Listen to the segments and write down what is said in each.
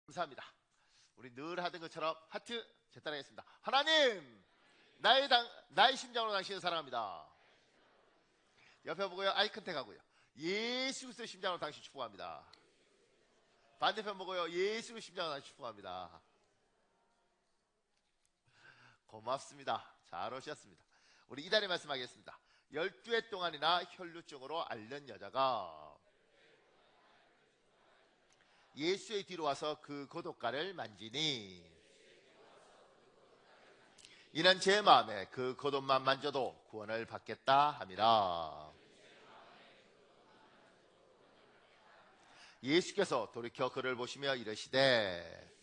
감사합니다. 우리 늘 하던 것처럼 하트 재따라하겠습니다. 하나님, 나의 심장으로 당신을 사랑합니다. 옆에 보고요, 아이 컨택하고요. 예수 그리스도의 심장으로 당신 축복합니다. 반대편 보고요, 예수 그리스도의 심장으로 당신 축복합니다. 고맙습니다. 잘 오셨습니다. 우리 이달에 말씀하겠습니다. 12해 동안이나 혈루증으로 앓는 여자가 예수의 뒤로 와서 그 고독가를 만지니 이는 제 마음에 그 고독만 만져도 구원을 받겠다 함이라. 예수께서 돌이켜 그를 보시며 이르시되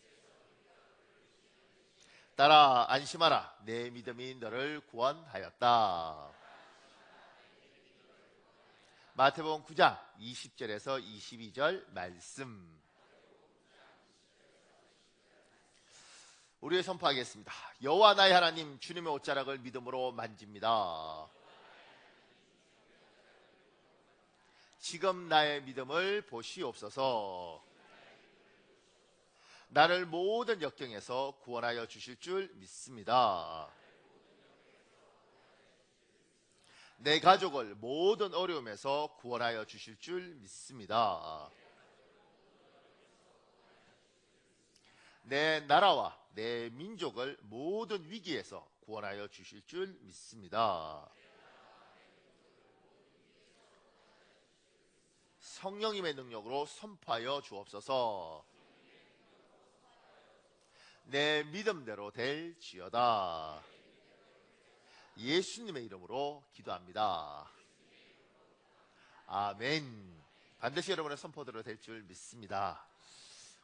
따라 안심하라, 내 믿음이 너를 구원하였다. 마태복음 9장 20절에서 22절 말씀, 우리의 선포하겠습니다. 여호와 나의 하나님, 주님의 옷자락을 믿음으로 만집니다. 지금 나의 믿음을 보시옵소서. 나를 모든 역경에서 구원하여 주실 줄 믿습니다. 내 가족을 모든 어려움에서 구원하여 주실 줄 믿습니다. 내 나라와 내 민족을 모든 위기에서 구원하여 주실 줄 믿습니다. 성령님의 능력으로 선포하여 주옵소서. 내 믿음대로 될지어다. 예수님의 이름으로 기도합니다. 아멘. 반드시 여러분의 선포대로 될 줄 믿습니다.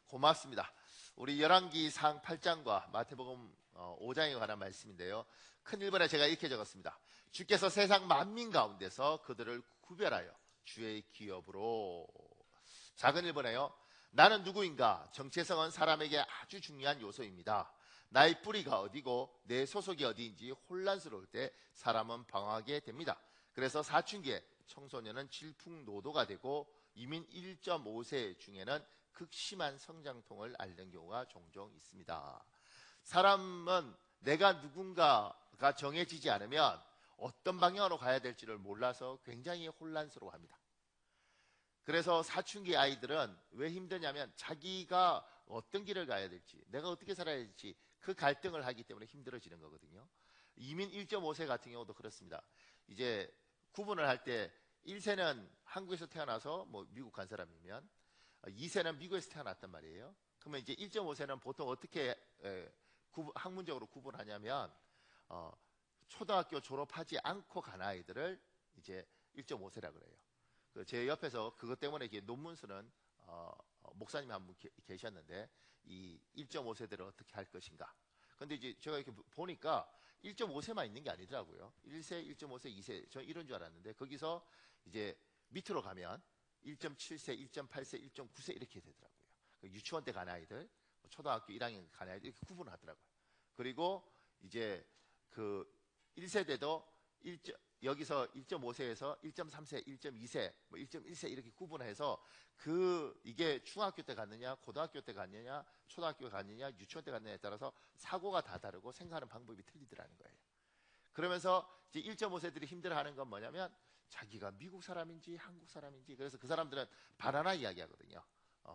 고맙습니다. 우리 열왕기상 8장과 마태복음 5장에 관한 말씀인데요, 큰 1번에 제가 이렇게 적었습니다. 주께서 세상 만민 가운데서 그들을 구별하여 주의 기업으로. 작은 1번에요, 나는 누구인가? 정체성은 사람에게 아주 중요한 요소입니다. 나의 뿌리가 어디고 내 소속이 어디인지 혼란스러울 때 사람은 방황하게 됩니다. 그래서 사춘기에 청소년은 질풍노도가 되고 이민 1.5세 중에는 극심한 성장통을 앓는 경우가 종종 있습니다. 사람은 내가 누군가가 정해지지 않으면 어떤 방향으로 가야 될지를 몰라서 굉장히 혼란스러워합니다. 그래서 사춘기 아이들은 왜 힘드냐면 자기가 어떤 길을 가야 될지, 내가 어떻게 살아야 될지 그 갈등을 하기 때문에 힘들어지는 거거든요. 이민 1.5세 같은 경우도 그렇습니다. 이제 구분을 할 때 1세는 한국에서 태어나서 뭐 미국 간 사람이면 2세는 미국에서 태어났단 말이에요. 그러면 이제 1.5세는 보통 어떻게 학문적으로 구분하냐면 초등학교 졸업하지 않고 간 아이들을 이제 1.5세라 그래요. 제 옆에서 그것 때문에 논문 쓰는 목사님이 한 분 계셨는데, 이 1.5세대를 어떻게 할 것인가. 근데 이제 제가 이렇게 보니까 1.5세만 있는 게 아니더라고요. 1세, 1.5세, 2세, 저 이런 줄 알았는데 거기서 이제 밑으로 가면 1.7세, 1.8세, 1.9세 이렇게 되더라고요. 유치원 때 간 아이들, 초등학교 1학년 간 아이들 이렇게 구분하더라고요. 그리고 이제 그 1세대도 여기서 1.5세에서 1.3세, 1.2세, 뭐 1.1세 이렇게 구분해서 이게 중학교 때 갔느냐, 고등학교 때 갔느냐, 초등학교 갔느냐, 유치원 때 갔느냐에 따라서 사고가 다 다르고 생각하는 방법이 틀리더라는 거예요. 그러면서 이제 1.5세들이 힘들어하는 건 뭐냐면 자기가 미국 사람인지 한국 사람인지. 그래서 그 사람들은 바나나 이야기하거든요.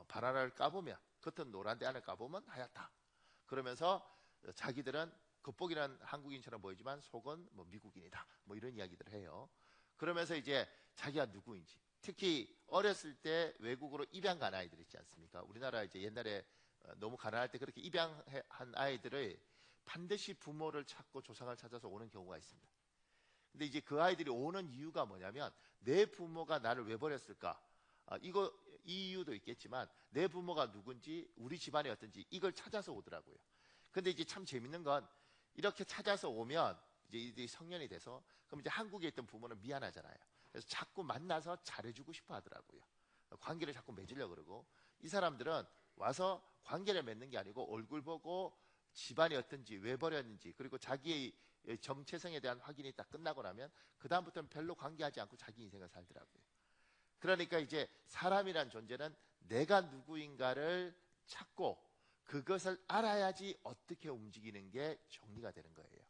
바나나를 까보면 겉은 노란데 안을 까보면 하얗다. 그러면서 자기들은 겉보기는 한국인처럼 보이지만 속은 뭐 미국인이다, 뭐 이런 이야기들을 해요. 그러면서 이제 자기가 누구인지, 특히 어렸을 때 외국으로 입양 간 아이들 있지 않습니까? 우리나라 이제 옛날에 너무 가난할 때 그렇게 입양한 아이들을 반드시 부모를 찾고 조상을 찾아서 오는 경우가 있습니다. 근데 이제 그 아이들이 오는 이유가 뭐냐면 내 부모가 나를 왜 버렸을까? 이 이유도 있겠지만 내 부모가 누군지, 우리 집안이 어떤지 이걸 찾아서 오더라고요. 근데 이제 참 재밌는 건 이렇게 찾아서 오면 이제 이들이 성년이 돼서 그럼 이제 한국에 있던 부모는 미안하잖아요. 그래서 자꾸 만나서 잘해주고 싶어 하더라고요. 관계를 자꾸 맺으려고 그러고, 이 사람들은 와서 관계를 맺는 게 아니고 얼굴 보고 집안이 어떤지, 왜 버렸는지, 그리고 자기의 정체성에 대한 확인이 딱 끝나고 나면 그 다음부터는 별로 관계하지 않고 자기 인생을 살더라고요. 그러니까 이제 사람이란 존재는 내가 누구인가를 찾고 그것을 알아야지 어떻게 움직이는 게 정리가 되는 거예요.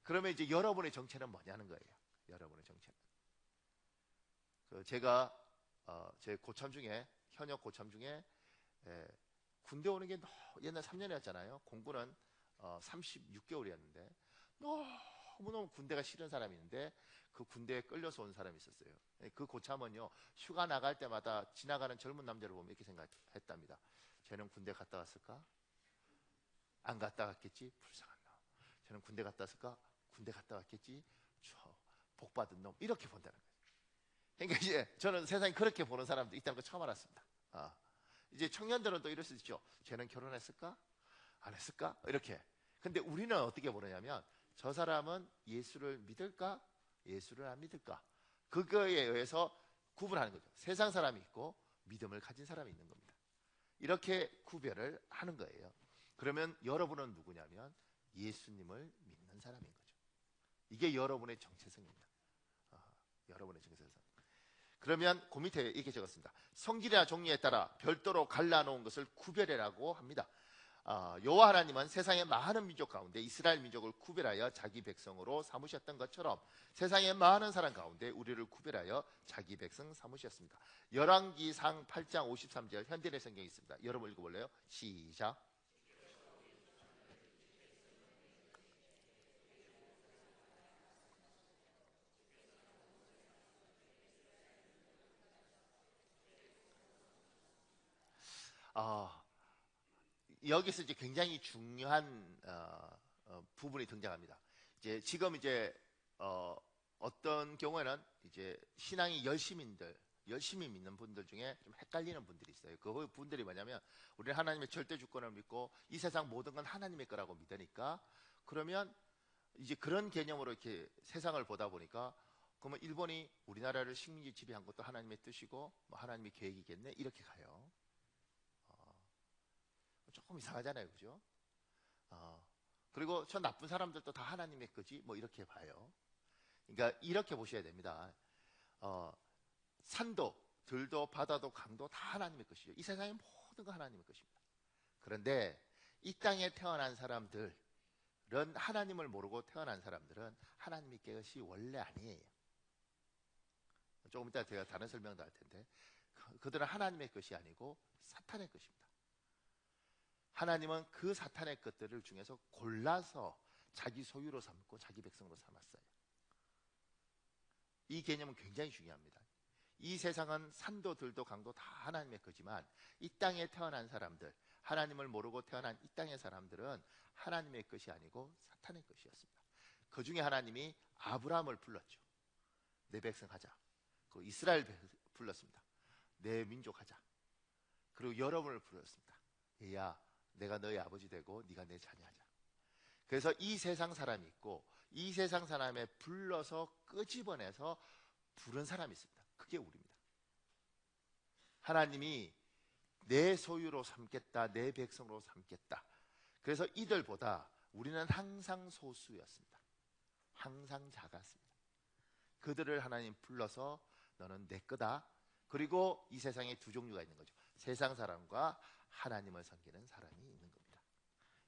그러면 이제 여러분의 정체는 뭐냐는 거예요. 여러분의 정체는. 제가 제 고참 중에, 현역 고참 중에 군대 오는 게 옛날 3년이었잖아요. 공부는 36개월이었는데 너무너무 군대가 싫은 사람이 있는데 그 군대에 끌려서 온 사람이 있었어요. 그 고참은요, 휴가 나갈 때마다 지나가는 젊은 남자를 보면 이렇게 생각했답니다. 쟤는 군대 갔다 왔을까? 안 갔다 왔겠지? 불쌍한 놈. 쟤는 군대 갔다 왔을까? 군대 갔다 왔겠지? 복 받은 놈. 이렇게 본다는 거예요. 그러니까 이제 저는 세상에 그렇게 보는 사람도 있다는 걸 처음 알았습니다. 이제 청년들은 또 이럴 수 있죠. 쟤는 결혼했을까? 안 했을까? 이렇게. 근데 우리는 어떻게 보느냐면, 저 사람은 예수를 믿을까? 예수를 안 믿을까? 그거에 의해서 구분하는 거죠. 세상 사람이 있고 믿음을 가진 사람이 있는 겁니다. 이렇게 구별을 하는 거예요. 그러면 여러분은 누구냐면 예수님을 믿는 사람인 거죠. 이게 여러분의 정체성입니다. 여러분의 정체성. 그러면 그 밑에 이렇게 적었습니다. 성질이나 종류에 따라 별도로 갈라놓은 것을 구별해라고 합니다. 여호와 하나님은 세상의 많은 민족 가운데 이스라엘 민족을 구별하여 자기 백성으로 삼으셨던 것처럼 세상의 많은 사람 가운데 우리를 구별하여 자기 백성 삼으셨습니다. 열왕기상 8장 53절 현대의 성경이 있습니다. 여러분 읽어볼래요? 시작. 여기서 이제 굉장히 중요한 부분이 등장합니다. 이제 지금 이제 어떤 경우에는 이제 신앙이 열심히 믿는 분들 중에 좀 헷갈리는 분들이 있어요. 그 분들이 뭐냐면, 우리는 하나님의 절대 주권을 믿고 이 세상 모든 건 하나님의 거라고 믿으니까, 그러면 이제 그런 개념으로 이렇게 세상을 보다 보니까, 그러면 일본이 우리나라를 식민지 지배한 것도 하나님의 뜻이고 뭐 하나님의 계획이겠네, 이렇게 가요. 조금 이상하잖아요, 그죠? 그리고 저 나쁜 사람들도 다 하나님의 거지, 뭐 이렇게 봐요. 그러니까 이렇게 보셔야 됩니다. 산도, 들도, 바다도, 강도 다 하나님의 것이죠. 이 세상의 모든 거 하나님의 것입니다. 그런데 이 땅에 태어난 사람들은, 하나님을 모르고 태어난 사람들은 하나님의 것이 원래 아니에요. 조금 이따 제가 다른 설명도 할 텐데, 그들은 하나님의 것이 아니고 사탄의 것입니다. 하나님은 그 사탄의 것들을 중에서 골라서 자기 소유로 삼고 자기 백성으로 삼았어요. 이 개념은 굉장히 중요합니다. 이 세상은 산도, 들도, 강도 다 하나님의 거지만 이 땅에 태어난 사람들, 하나님을 모르고 태어난 이 땅의 사람들은 하나님의 것이 아니고 사탄의 것이었습니다. 그 중에 하나님이 아브라함을 불렀죠. 내 백성 하자. 그 이스라엘 불렀습니다. 내 민족 하자. 그리고 여러분을 불렀습니다. 얘야, 내가 너의 아버지 되고 네가 내 자녀하자. 그래서 이 세상 사람이 있고 이 세상 사람에 불러서 끄집어내서 부른 사람이 있습니다. 그게 우리입니다. 하나님이 내 소유로 삼겠다, 내 백성으로 삼겠다. 그래서 이들보다 우리는 항상 소수였습니다. 항상 작았습니다. 그들을 하나님 불러서 너는 내 거다. 그리고 이 세상에 두 종류가 있는 거죠. 세상 사람과 하나님을 섬기는 사람이 있는 겁니다.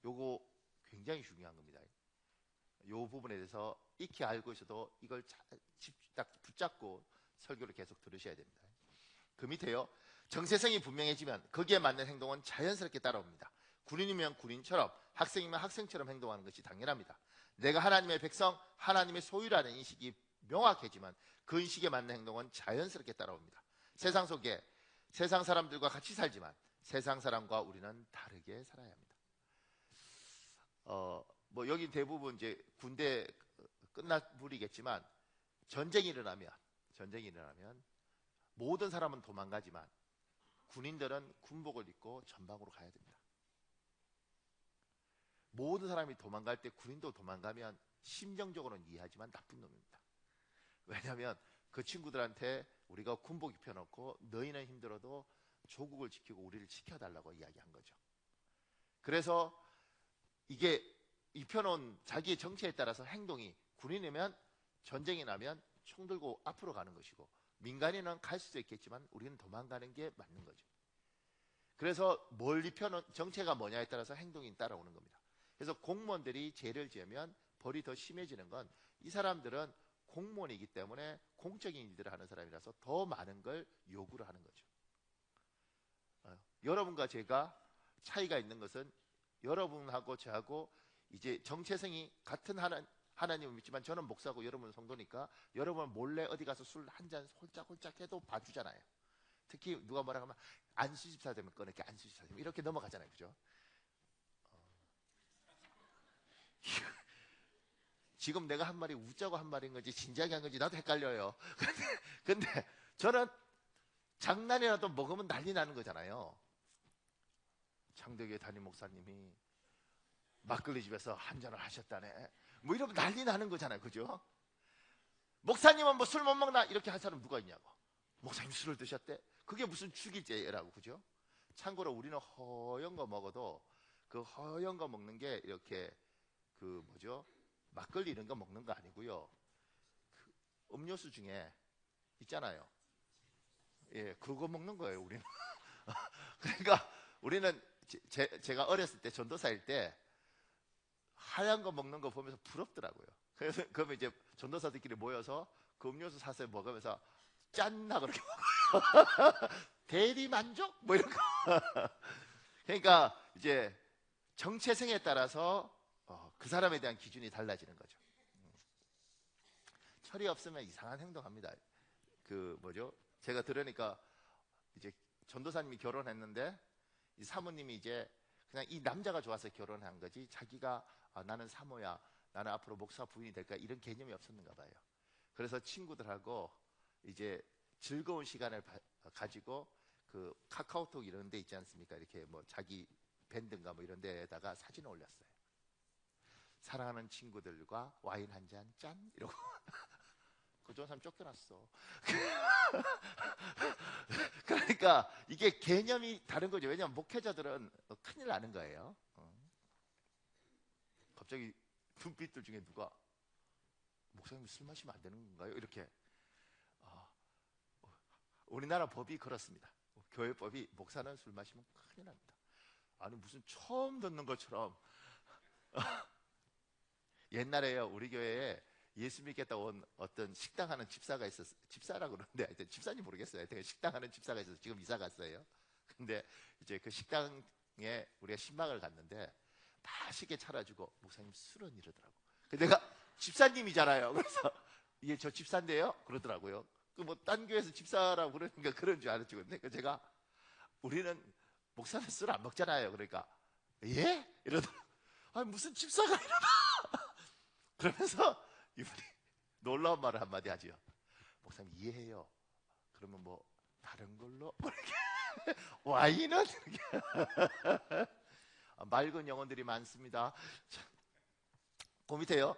요거 굉장히 중요한 겁니다. 요 부분에 대해서 익히 알고 있어도 이걸 딱 붙잡고 설교를 계속 들으셔야 됩니다. 그 밑에요. 정체성이 분명해지면 거기에 맞는 행동은 자연스럽게 따라옵니다. 군인이면 군인처럼, 학생이면 학생처럼 행동하는 것이 당연합니다. 내가 하나님의 백성, 하나님의 소유라는 인식이 명확해지면 그 인식에 맞는 행동은 자연스럽게 따라옵니다. 세상 속에 세상 사람들과 같이 살지만 세상 사람과 우리는 다르게 살아야 합니다. 뭐 여기 대부분 이제 군대 끝나버리겠지만 전쟁이 일어나면 모든 사람은 도망가지만 군인들은 군복을 입고 전방으로 가야 됩니다. 모든 사람이 도망갈 때 군인도 도망가면 심정적으로는 이해하지만 나쁜 놈입니다. 왜냐하면 그 친구들한테 우리가 군복 입혀놓고 너희는 힘들어도 조국을 지키고 우리를 지켜달라고 이야기한 거죠. 그래서 이게 입혀놓은 자기의 정체에 따라서 행동이, 군인이면 전쟁이 나면 총 들고 앞으로 가는 것이고 민간인은 갈 수도 있겠지만 우리는 도망가는 게 맞는 거죠. 그래서 멀리 펴는 정체가 뭐냐에 따라서 행동이 따라오는 겁니다. 그래서 공무원들이 죄를 지으면 벌이 더 심해지는 건 이 사람들은 공무원이기 때문에 공적인 일들을 하는 사람이라서 더 많은 걸 요구를 하는 거죠. 여러분과 제가 차이가 있는 것은 여러분하고 저하고 이제 정체성이 같은 하나님을 믿지만 저는 목사고 여러분은 성도니까 여러분은 몰래 어디 가서 술 한 잔 홀짝홀짝 해도 봐주잖아요. 특히 누가 뭐라 하면 안수집사 되면 꺼낼게, 안수집사 되면 이렇게 넘어가잖아요. 그죠? 지금 내가 한 말이 웃자고 한 말인 건지 진지하게 한 건지 나도 헷갈려요. 근데 저는 장난이라도 먹으면 난리 나는 거잖아요. 창덕교회 담임 목사님이 막걸리 집에서 한 잔을 하셨다네. 뭐 이러면 난리 나는 거잖아요. 그죠? 목사님은 뭐 술 못 먹나? 이렇게 한 사람 누가 있냐고. 목사님 술을 드셨대? 그게 무슨 축일제라고. 그죠? 참고로 우리는 허연 거 먹어도 그 허연 거 먹는 게 이렇게 그 뭐죠? 막걸리 이런 거 먹는 거 아니고요. 그 음료수 중에 있잖아요. 예, 그거 먹는 거예요, 우리는. 그러니까 우리는 제가 어렸을 때 전도사일 때 하얀 거 먹는 거 보면서 부럽더라고요. 그래서 그러면 이제 전도사들끼리 모여서 그 음료수 사서 먹으면서 짠나 그렇게 먹어요. 대리 만족? 뭐 이런 거. 그러니까 이제 정체성에 따라서 그 사람에 대한 기준이 달라지는 거죠. 철이 없으면 이상한 행동합니다. 그 뭐죠? 제가 들으니까 이제 전도사님이 결혼했는데 이 사모님이 이제 그냥 이 남자가 좋아서 결혼한 거지 자기가 나는 사모야, 나는 앞으로 목사 부인이 될까 이런 개념이 없었는가 봐요. 그래서 친구들하고 이제 즐거운 시간을 가지고 그 카카오톡 이런 데 있지 않습니까? 이렇게 뭐 자기 밴드인가 뭐 이런 데다가 사진을 올렸어요. 사랑하는 친구들과 와인 한 잔 짠 이러고. 그전 사람 쫓겨났어. 그러니까 이게 개념이 다른 거죠. 왜냐하면 목회자들은 큰일 나는 거예요. 갑자기 눈빛들 중에 누가 목사님 술 마시면 안 되는 건가요? 이렇게. 우리나라 법이 그렇습니다. 교회법이 목사는 술 마시면 큰일 납니다. 아니 무슨 처음 듣는 것처럼. 옛날에요 우리 교회에 예수 믿겠다 온 어떤 식당 하는 집사가 있었어요. 집사라고 그러는데 하여튼 집사인지 모르겠어요. 하여튼 식당 하는 집사가 있어서 지금 이사 갔어요. 근데 이제 그 식당에 우리가 신방을 갔는데 맛있게 차려주고 목사님 술은 이러더라고. 내가 집사님이잖아요. 그래서 이게 저 집사인데요? 그러더라고요. 그 뭐 딴 교회에서 집사라고 그러니까 그런 줄 알았죠. 근데 제가 우리는 목사는 술 안 먹잖아요. 그러니까 예? 이러더라고요. 아니 무슨 집사가 이러나. 그러면서 이분이 놀라운 말을 한마디 하죠. 목사님 이해해요. 그러면 뭐 다른 걸로 뭐 이렇게 와인은 이렇게. 맑은 영혼들이 많습니다. 그 밑에요.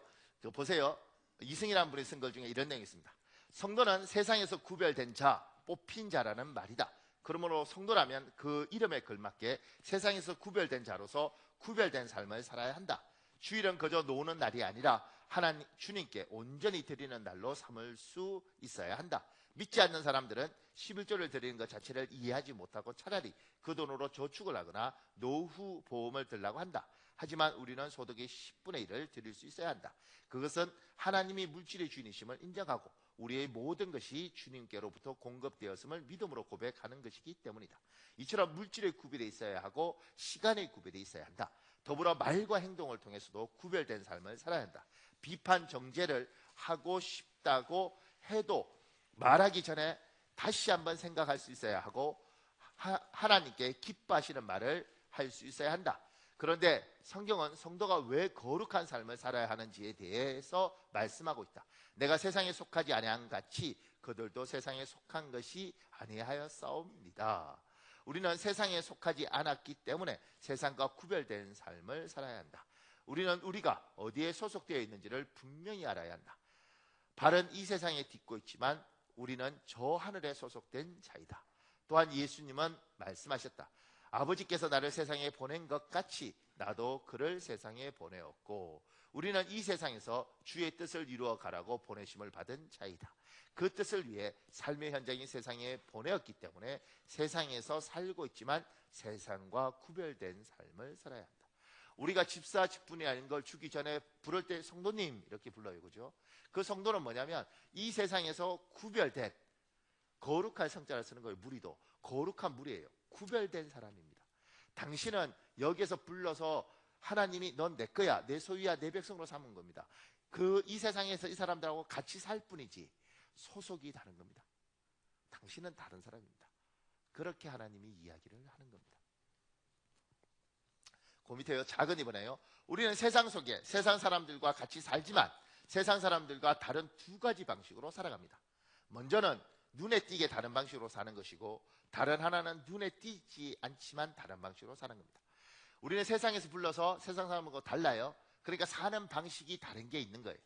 보세요. 이승이라는 분이 쓴 글 중에 이런 내용이 있습니다. 성도는 세상에서 구별된 자, 뽑힌 자라는 말이다. 그러므로 성도라면 그 이름에 걸맞게 세상에서 구별된 자로서 구별된 삶을 살아야 한다. 주일은 그저 노는 날이 아니라 하나님 주님께 온전히 드리는 날로 삼을 수 있어야 한다. 믿지 않는 사람들은 11조를 드리는 것 자체를 이해하지 못하고 차라리 그 돈으로 저축을 하거나 노후 보험을 들라고 한다. 하지만 우리는 소득의 10분의 1을 드릴 수 있어야 한다. 그것은 하나님이 물질의 주인이심을 인정하고 우리의 모든 것이 주님께로부터 공급되었음을 믿음으로 고백하는 것이기 때문이다. 이처럼 물질의 구별이 있어야 하고 시간의 구별이 있어야 한다. 더불어 말과 행동을 통해서도 구별된 삶을 살아야 한다. 비판 정죄를 하고 싶다고 해도 말하기 전에 다시 한번 생각할 수 있어야 하고 하나님께 기뻐하시는 말을 할 수 있어야 한다. 그런데 성경은 성도가 왜 거룩한 삶을 살아야 하는지에 대해서 말씀하고 있다. 내가 세상에 속하지 아니한 같이 그들도 세상에 속한 것이 아니하였사옵니다. 우리는 세상에 속하지 않았기 때문에 세상과 구별된 삶을 살아야 한다. 우리는 우리가 어디에 소속되어 있는지를 분명히 알아야 한다. 발은 이 세상에 딛고 있지만 우리는 저 하늘에 소속된 자이다. 또한 예수님은 말씀하셨다. 아버지께서 나를 세상에 보낸 것 같이 나도 그를 세상에 보내었고 우리는 이 세상에서 주의 뜻을 이루어 가라고 보내심을 받은 자이다. 그 뜻을 위해 삶의 현장인 세상에 보내었기 때문에 세상에서 살고 있지만 세상과 구별된 삶을 살아야 한다. 우리가 집사 직분이 아닌 걸 주기 전에 부를 때 성도님 이렇게 불러요. 그죠? 그 성도는 뭐냐면 이 세상에서 구별된, 거룩할 성자를 쓰는 거예요. 무리도 거룩한 무리예요. 구별된 사람입니다. 당신은 여기에서 불러서 하나님이 넌 내 거야, 내 소유야, 내 백성으로 삼은 겁니다. 이 세상에서 이 사람들하고 같이 살 뿐이지 소속이 다른 겁니다. 당신은 다른 사람입니다. 그렇게 하나님이 이야기를 하는 겁니다. 그 밑에요. 작은 이번에요. 우리는 세상 속에 세상 사람들과 같이 살지만 세상 사람들과 다른 두 가지 방식으로 살아갑니다. 먼저는 눈에 띄게 다른 방식으로 사는 것이고, 다른 하나는 눈에 띄지 않지만 다른 방식으로 사는 겁니다. 우리는 세상에서 불러서 세상 사람하고 달라요. 그러니까 사는 방식이 다른 게 있는 거예요.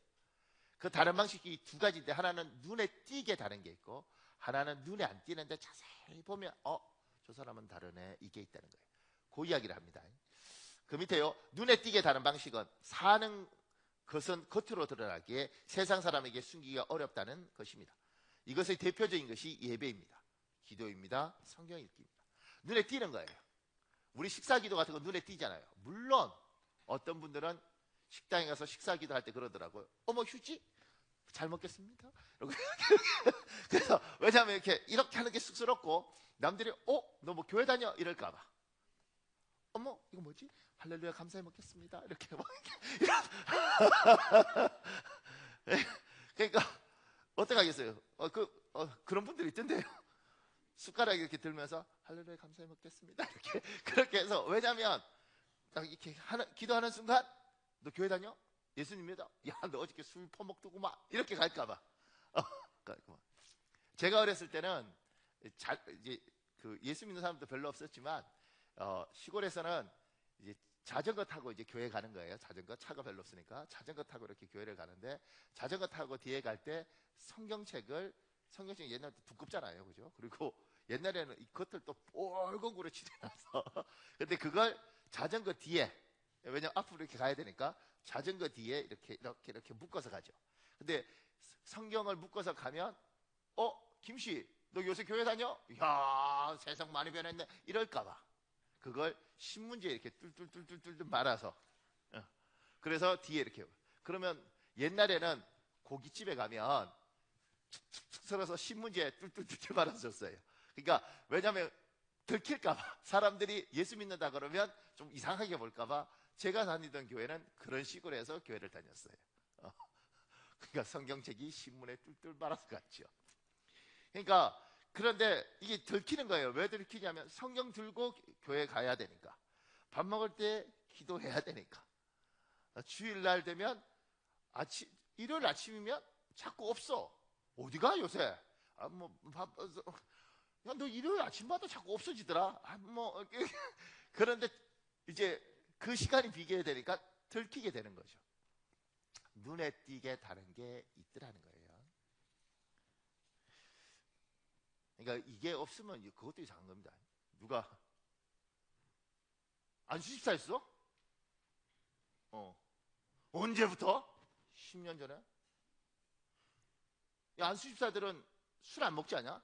그 다른 방식이 두 가지인데, 하나는 눈에 띄게 다른 게 있고, 하나는 눈에 안 띄는데 자세히 보면 저 사람은 다르네, 이게 있다는 거예요. 그 이야기를 합니다. 그 밑에요. 눈에 띄게 다른 방식은 사는 것은 겉으로 드러나기에 세상 사람에게 숨기기가 어렵다는 것입니다. 이것의 대표적인 것이 예배입니다. 기도입니다. 성경 읽기입니다. 눈에 띄는 거예요. 우리 식사기도 같은 거 눈에 띄잖아요. 물론 어떤 분들은 식당에 가서 식사기도 할 때 그러더라고요. 어머 휴지? 잘 먹겠습니다. 그래서 왜냐하면 이렇게 하는 게 쑥스럽고, 남들이 너 뭐 교회 다녀? 이럴까 봐. 어머 이거 뭐지? 할렐루야 감사히 먹겠습니다. 이렇게 그러니까 어떻게 하겠어요? 그런 분들이 있던데요. 숟가락 이렇게 들면서 할렐루야 감사히 먹겠습니다. 이렇게 그렇게 해서, 왜냐하면 딱 이렇게 기도하는 순간 너 교회 다녀? 예수님 믿어? 야 너 어저께 술 퍼먹더구만. 이렇게 갈까봐. 제가 어렸을 때는 이제 예수 믿는 사람도 별로 없었지만 시골에서는 이제 자전거 타고 이제 교회 가는 거예요. 자전거, 차가 별로 없으니까 자전거 타고 이렇게 교회를 가는데, 자전거 타고 뒤에 갈 때 성경책이 옛날에 두껍잖아요, 그죠? 그리고 옛날에는 이 겉을 또 뻘겋게 칠해놔서 근데 그걸 자전거 뒤에, 왜냐면 앞으로 이렇게 가야 되니까 자전거 뒤에 이렇게 묶어서 가죠. 근데 성경을 묶어서 가면 김씨 너 요새 교회 다녀? 이야 세상 많이 변했네 이럴까봐 그걸 신문지에 이렇게 뚫뚫뚫뚫뚫 말아서, 그래서 뒤에 이렇게, 그러면 옛날에는 고깃집에 가면 툭툭툭 썰어서 신문지에 뚫뚫뚫뚫 말아줬어요. 그러니까 왜냐하면 들킬까봐, 사람들이 예수 믿는다 그러면 좀 이상하게 볼까봐 제가 다니던 교회는 그런 식으로 해서 교회를 다녔어요. 그러니까 성경책이 신문에 뚫뚫 말아서 갔죠. 그러니까 그런데 이게 들키는 거예요. 왜 들키냐면 성경 들고 교회 가야 되니까, 밥 먹을 때 기도해야 되니까, 주일날 되면 일요일 아침이면 자꾸 없어. 어디가 요새? 야, 너 일요일 아침마다 자꾸 없어지더라. 그런데 이제 그 시간이 비교해야 되니까 들키게 되는 거죠. 눈에 띄게 다른 게 있더라는 거예요. 그러니까 이게 없으면 그것도 이상한 겁니다. 누가 안수집사 했어? 언제부터? 10년 전에? 야, 안수집사들은 술 안 먹지 않냐?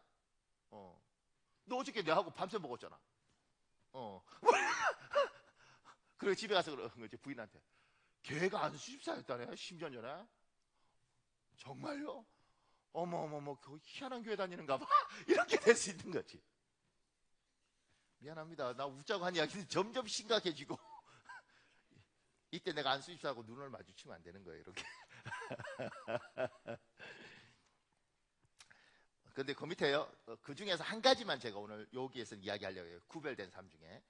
너 어저께 내하고 밤새 먹었잖아. 그리고 집에 가서 그런 거지, 부인한테. 걔가 안수집사였다네, 10년 전에? 정말요? 어머어머머, 그 희한한 교회 다니는가 봐. 이렇게 될 수 있는 거지. 미안합니다. 나 웃자고 한 이야기는 점점 심각해지고 이때 내가 안수집사하고 눈을 마주치면 안 되는 거예요, 이렇게. 그런데 그 밑에요. 그 중에서 한 가지만 제가 오늘 여기에서 이야기하려고 해요. 구별된 삶 중에.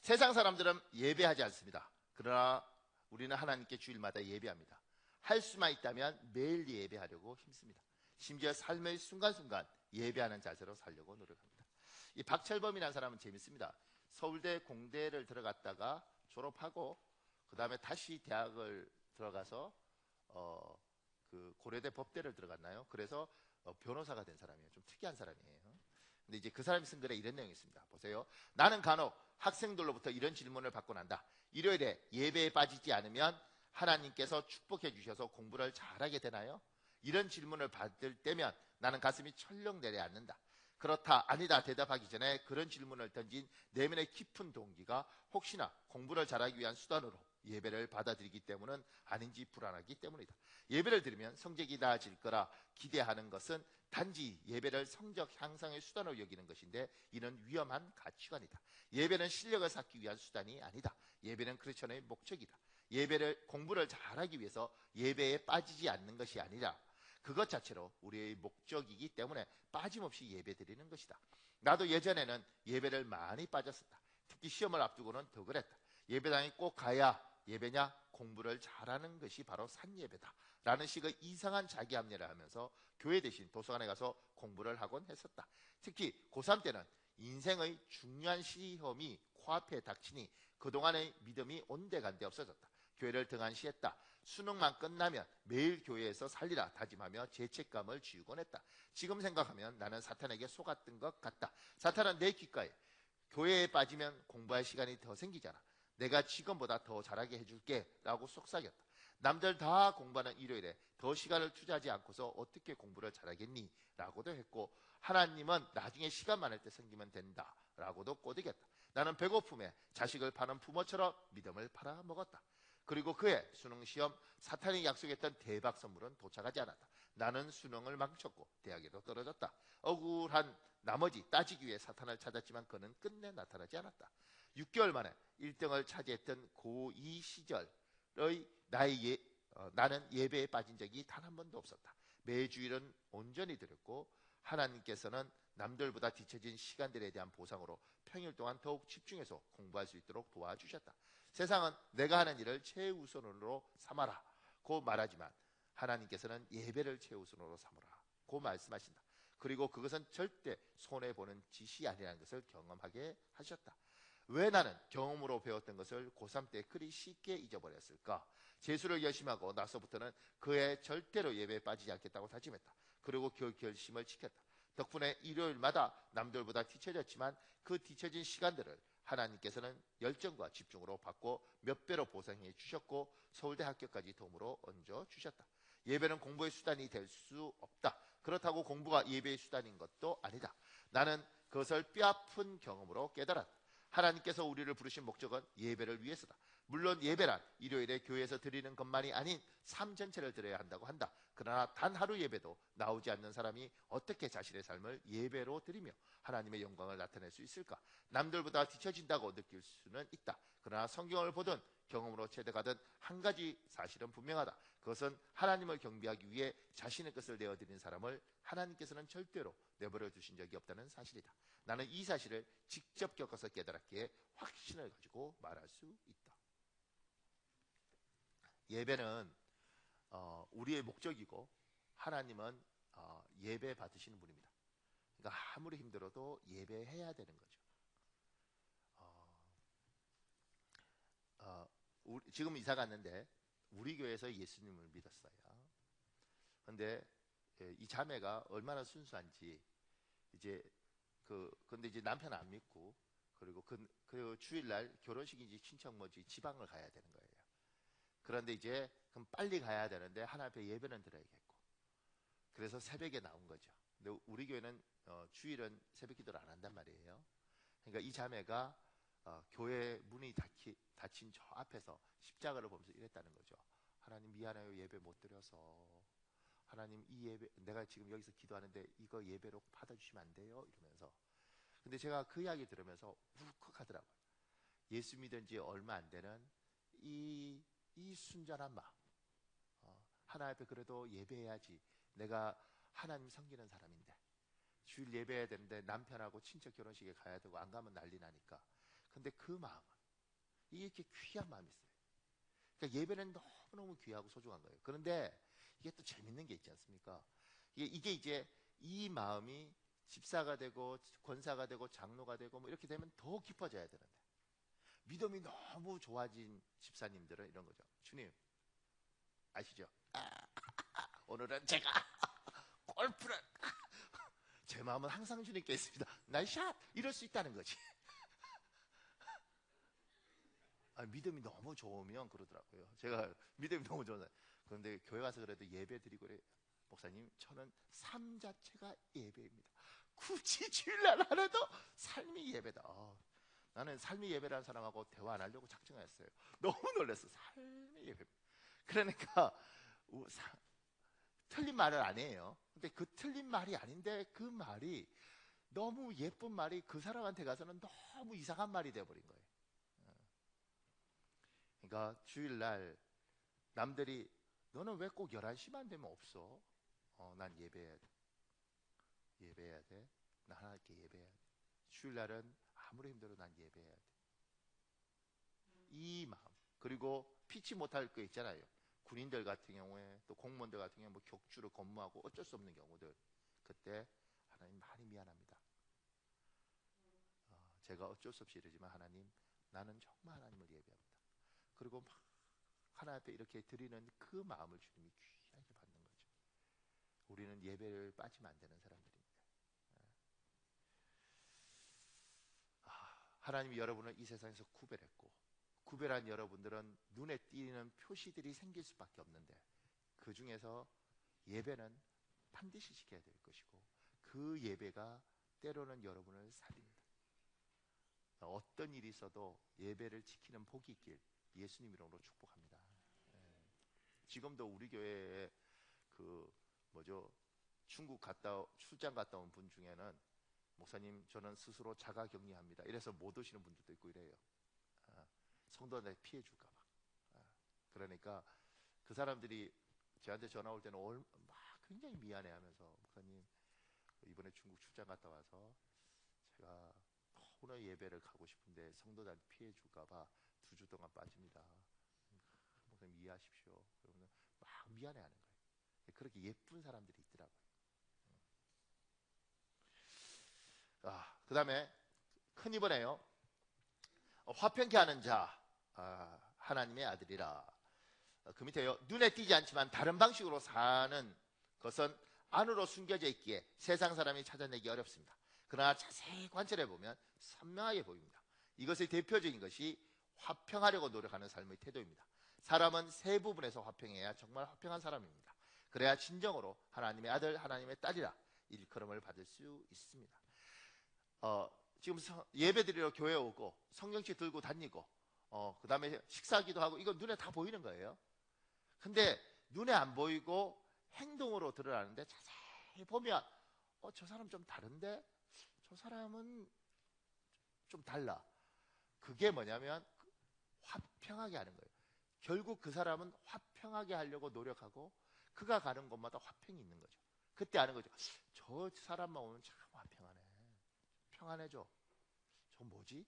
세상 사람들은 예배하지 않습니다. 그러나 우리는 하나님께 주일마다 예배합니다. 할 수만 있다면 매일 예배하려고 힘씁니다. 심지어 삶의 순간순간 예배하는 자세로 살려고 노력합니다. 이 박철범이라는 사람은 재밌습니다. 서울대 공대를 들어갔다가 졸업하고 그 다음에 다시 대학을 들어가서 그 고려대 법대를 들어갔나요? 그래서 변호사가 된 사람이에요. 좀 특이한 사람이에요. 근데 이제 그 사람이 쓴 글에 이런 내용이 있습니다. 보세요. 나는 간혹 학생들로부터 이런 질문을 받곤 한다. 일요일에 예배에 빠지지 않으면 하나님께서 축복해 주셔서 공부를 잘하게 되나요? 이런 질문을 받을 때면 나는 가슴이 철렁 내려앉는다. 그렇다, 아니다 대답하기 전에 그런 질문을 던진 내면의 깊은 동기가 혹시나 공부를 잘하기 위한 수단으로 예배를 받아들이기 때문은 아닌지 불안하기 때문이다. 예배를 드리면 성적이 나아질 거라 기대하는 것은 단지 예배를 성적 향상의 수단으로 여기는 것인데, 이는 위험한 가치관이다. 예배는 실력을 쌓기 위한 수단이 아니다. 예배는 크리스천의 목적이다. 공부를 잘하기 위해서 예배에 빠지지 않는 것이 아니라 그것 자체로 우리의 목적이기 때문에 빠짐없이 예배 드리는 것이다. 나도 예전에는 예배를 많이 빠졌었다. 특히 시험을 앞두고는 더 그랬다. 예배당에 꼭 가야 예배냐? 공부를 잘하는 것이 바로 산예배다 라는 식의 이상한 자기 합리를 하면서 교회 대신 도서관에 가서 공부를 하곤 했었다. 특히 고3 때는 인생의 중요한 시험이 코앞에 닥치니 그동안의 믿음이 온데간데 없어졌다. 교회를 등한시했다. 수능만 끝나면 매일 교회에서 살리라 다짐하며 죄책감을 지우곤 했다. 지금 생각하면 나는 사탄에게 속았던 것 같다. 사탄은 내 귓가에 교회에 빠지면 공부할 시간이 더 생기잖아, 내가 지금보다 더 잘하게 해줄게 라고 속삭였다. 남들 다 공부하는 일요일에 더 시간을 투자하지 않고서 어떻게 공부를 잘하겠니? 라고도 했고, 하나님은 나중에 시간 많을 때 생기면 된다 라고도 꼬드겼다. 나는 배고픔에 자식을 파는 부모처럼 믿음을 팔아먹었다. 그리고 그의 수능시험, 사탄이 약속했던 대박 선물은 도착하지 않았다. 나는 수능을 망쳤고 대학에도 떨어졌다. 억울한 나머지 따지기 위해 사탄을 찾았지만 그는 끝내 나타나지 않았다. 6개월 만에 1등을 차지했던 고2 시절의 나는 예배에 빠진 적이 단 한 번도 없었다. 매주일은 온전히 드렸고 하나님께서는 남들보다 뒤처진 시간들에 대한 보상으로 평일 동안 더욱 집중해서 공부할 수 있도록 도와주셨다. 세상은 내가 하는 일을 최우선으로 삼아라고 말하지만 하나님께서는 예배를 최우선으로 삼으라고 말씀하신다. 그리고 그것은 절대 손해보는 짓이 아니라는 것을 경험하게 하셨다. 왜 나는 경험으로 배웠던 것을 고3 때 그리 쉽게 잊어버렸을까? 재수를 열심히 하고 나서부터는 그에 절대로 예배에 빠지지 않겠다고 다짐했다. 그리고 그 결심을 지켰다. 덕분에 일요일마다 남들보다 뒤처졌지만 그 뒤처진 시간들을 하나님께서는 열정과 집중으로 받고 몇 배로 보상해 주셨고 서울대 합격까지 도움으로 얹어 주셨다. 예배는 공부의 수단이 될 수 없다. 그렇다고 공부가 예배의 수단인 것도 아니다. 나는 그것을 뼈아픈 경험으로 깨달았다. 하나님께서 우리를 부르신 목적은 예배를 위해서다. 물론 예배란 일요일에 교회에서 드리는 것만이 아닌 삶 전체를 드려야 한다고 한다. 그러나 단 하루 예배도 나오지 않는 사람이 어떻게 자신의 삶을 예배로 드리며 하나님의 영광을 나타낼 수 있을까? 남들보다 뒤처진다고 느낄 수는 있다. 그러나 성경을 보든 경험으로 체득하든 한 가지 사실은 분명하다. 그것은 하나님을 경배하기 위해 자신의 것을 내어드린 사람을 하나님께서는 절대로 내버려 두신 적이 없다는 사실이다. 나는 이 사실을 직접 겪어서 깨달았기에 확신을 가지고 말할 수 있다. 예배는 우리의 목적이고 하나님은 예배 받으시는 분입니다. 그러니까 아무리 힘들어도 예배해야 되는 거죠. 지금 이사 갔는데 우리 교회에서 예수님을 믿었어요. 근데 이 자매가 얼마나 순수한지 근데 이제 남편 안 믿고, 그리고 그 주일날 결혼식인지 친척 뭐지 지방을 가야 되는 거예요. 그런데 이제 그럼 빨리 가야 되는데 하나님 앞에 예배는 드려야겠고, 그래서 새벽에 나온 거죠. 근데 우리 교회는 주일은 새벽 기도를 안 한단 말이에요. 그러니까 이 자매가 교회 문이 닫힌 저 앞에서 십자가를 보면서 이랬다는 거죠. 하나님 미안해요, 예배 못 드려서. 하나님 이 예배, 내가 지금 여기서 기도하는데 이거 예배로 받아주시면 안 돼요? 이러면서. 근데 제가 그 이야기 들으면서 울컥하더라고요. 예수 믿은 지 얼마 안 되는 이 순전한 마음. 하나님 앞에 그래도 예배해야지. 내가 하나님 섬기는 사람인데 주일 예배해야 되는데 남편하고 친척 결혼식에 가야 되고 안 가면 난리 나니까. 근데 그 마음은 이게 이렇게 귀한 마음이 있어요. 그러니까 예배는 너무너무 귀하고 소중한 거예요. 그런데 이게 또 재밌는 게 있지 않습니까? 이게 이제 이 마음이 집사가 되고 권사가 되고 장로가 되고 뭐 이렇게 되면 더 깊어져야 되는데, 믿음이 너무 좋아진 집사님들은 이런 거죠. 주님 아시죠? 오늘은 제가 골프를 제 마음은 항상 주님께 있습니다. 나이샷! 이럴 수 있다는 거지. 믿음이 너무 좋으면 그러더라고요. 제가 믿음이 너무 좋아요. 그런데 교회 가서 그래도 예배 드리고 그래. 목사님, 저는 삶 자체가 예배입니다. 굳이 주일날 안 해도 삶이 예배다. 나는 삶이 예배라는 사람하고 대화 안 하려고 작정했어요. 너무 놀랐어. 삶이 예배. 그러니까 틀린 말을 안 해요. 근데 그 틀린 말이 아닌데 그 말이 너무 예쁜 말이 그 사람한테 가서는 너무 이상한 말이 되어버린 거예요. 그러니까 주일날 남들이 너는 왜 꼭 11시만 되면 없어? 난 예배해야 돼. 예배해야 돼. 나 하나님께 예배해야 돼. 주일날은 아무리 힘들어도 난 예배해야 돼. 이 마음. 그리고 피치 못할 거 있잖아요. 군인들 같은 경우에 또 공무원들 같은 경우에 뭐 격주로 근무하고 어쩔 수 없는 경우들. 그때 하나님 많이 미안합니다. 제가 어쩔 수 없이 이러지만 하나님, 나는 정말 하나님을 예배합니다. 그리고 막 하나님 앞에 이렇게 드리는 그 마음을 주님이 귀하게 받는 거죠. 우리는 예배를 빠지면 안 되는 사람들입니다. 하나님이 여러분을 이 세상에서 구별했고, 구별한 여러분들은 눈에 띄는 표시들이 생길 수밖에 없는데, 그 중에서 예배는 반드시 지켜야 될 것이고, 그 예배가 때로는 여러분을 살립니다. 어떤 일이 있어도 예배를 지키는 복이 있길 예수님 이름으로 축복합니다. 지금도 우리 교회에 중국 출장 갔다 온 분 중에는 목사님, 저는 스스로 자가격리합니다. 이래서 못 오시는 분들도 있고 이래요. 성도한테 피해 줄까 봐. 그러니까 그 사람들이 저한테 전화 올 때는 막 굉장히 미안해 하면서, 목사님, 이번에 중국 출장 갔다 와서 제가 너무나 예배를 가고 싶은데 성도들한테 피해 줄까 봐 2주 동안 빠집니다. 목사님 이해하십시오. 그러면 막 미안해 하는 거예요. 그렇게 예쁜 사람들이 있더라고요. 그 다음에 큰 이번에요. 화평케 하는 자, 하나님의 아들이라. 그 밑에요. 눈에 띄지 않지만 다른 방식으로 사는 것은 안으로 숨겨져 있기에 세상 사람이 찾아내기 어렵습니다. 그러나 자세히 관찰해 보면 선명하게 보입니다. 이것의 대표적인 것이 화평하려고 노력하는 삶의 태도입니다. 사람은 세 부분에서 화평해야 정말 화평한 사람입니다. 그래야 진정으로 하나님의 아들, 하나님의 딸이라 일컬음을 받을 수 있습니다. 지금 예배드리러 교회 오고 성경책 들고 다니고 그 다음에 식사기도 하고, 이거 눈에 다 보이는 거예요. 근데 눈에 안 보이고 행동으로 드러나는데 자세히 보면 저 사람 좀 다른데? 저 사람은 좀 달라. 그게 뭐냐면 화평하게 하는 거예요. 결국 그 사람은 화평하게 하려고 노력하고 그가 가는 곳마다 화평이 있는 거죠. 그때 아는 거죠. 저 사람만 오면 참 화평하네. 평안해져. 저 뭐지?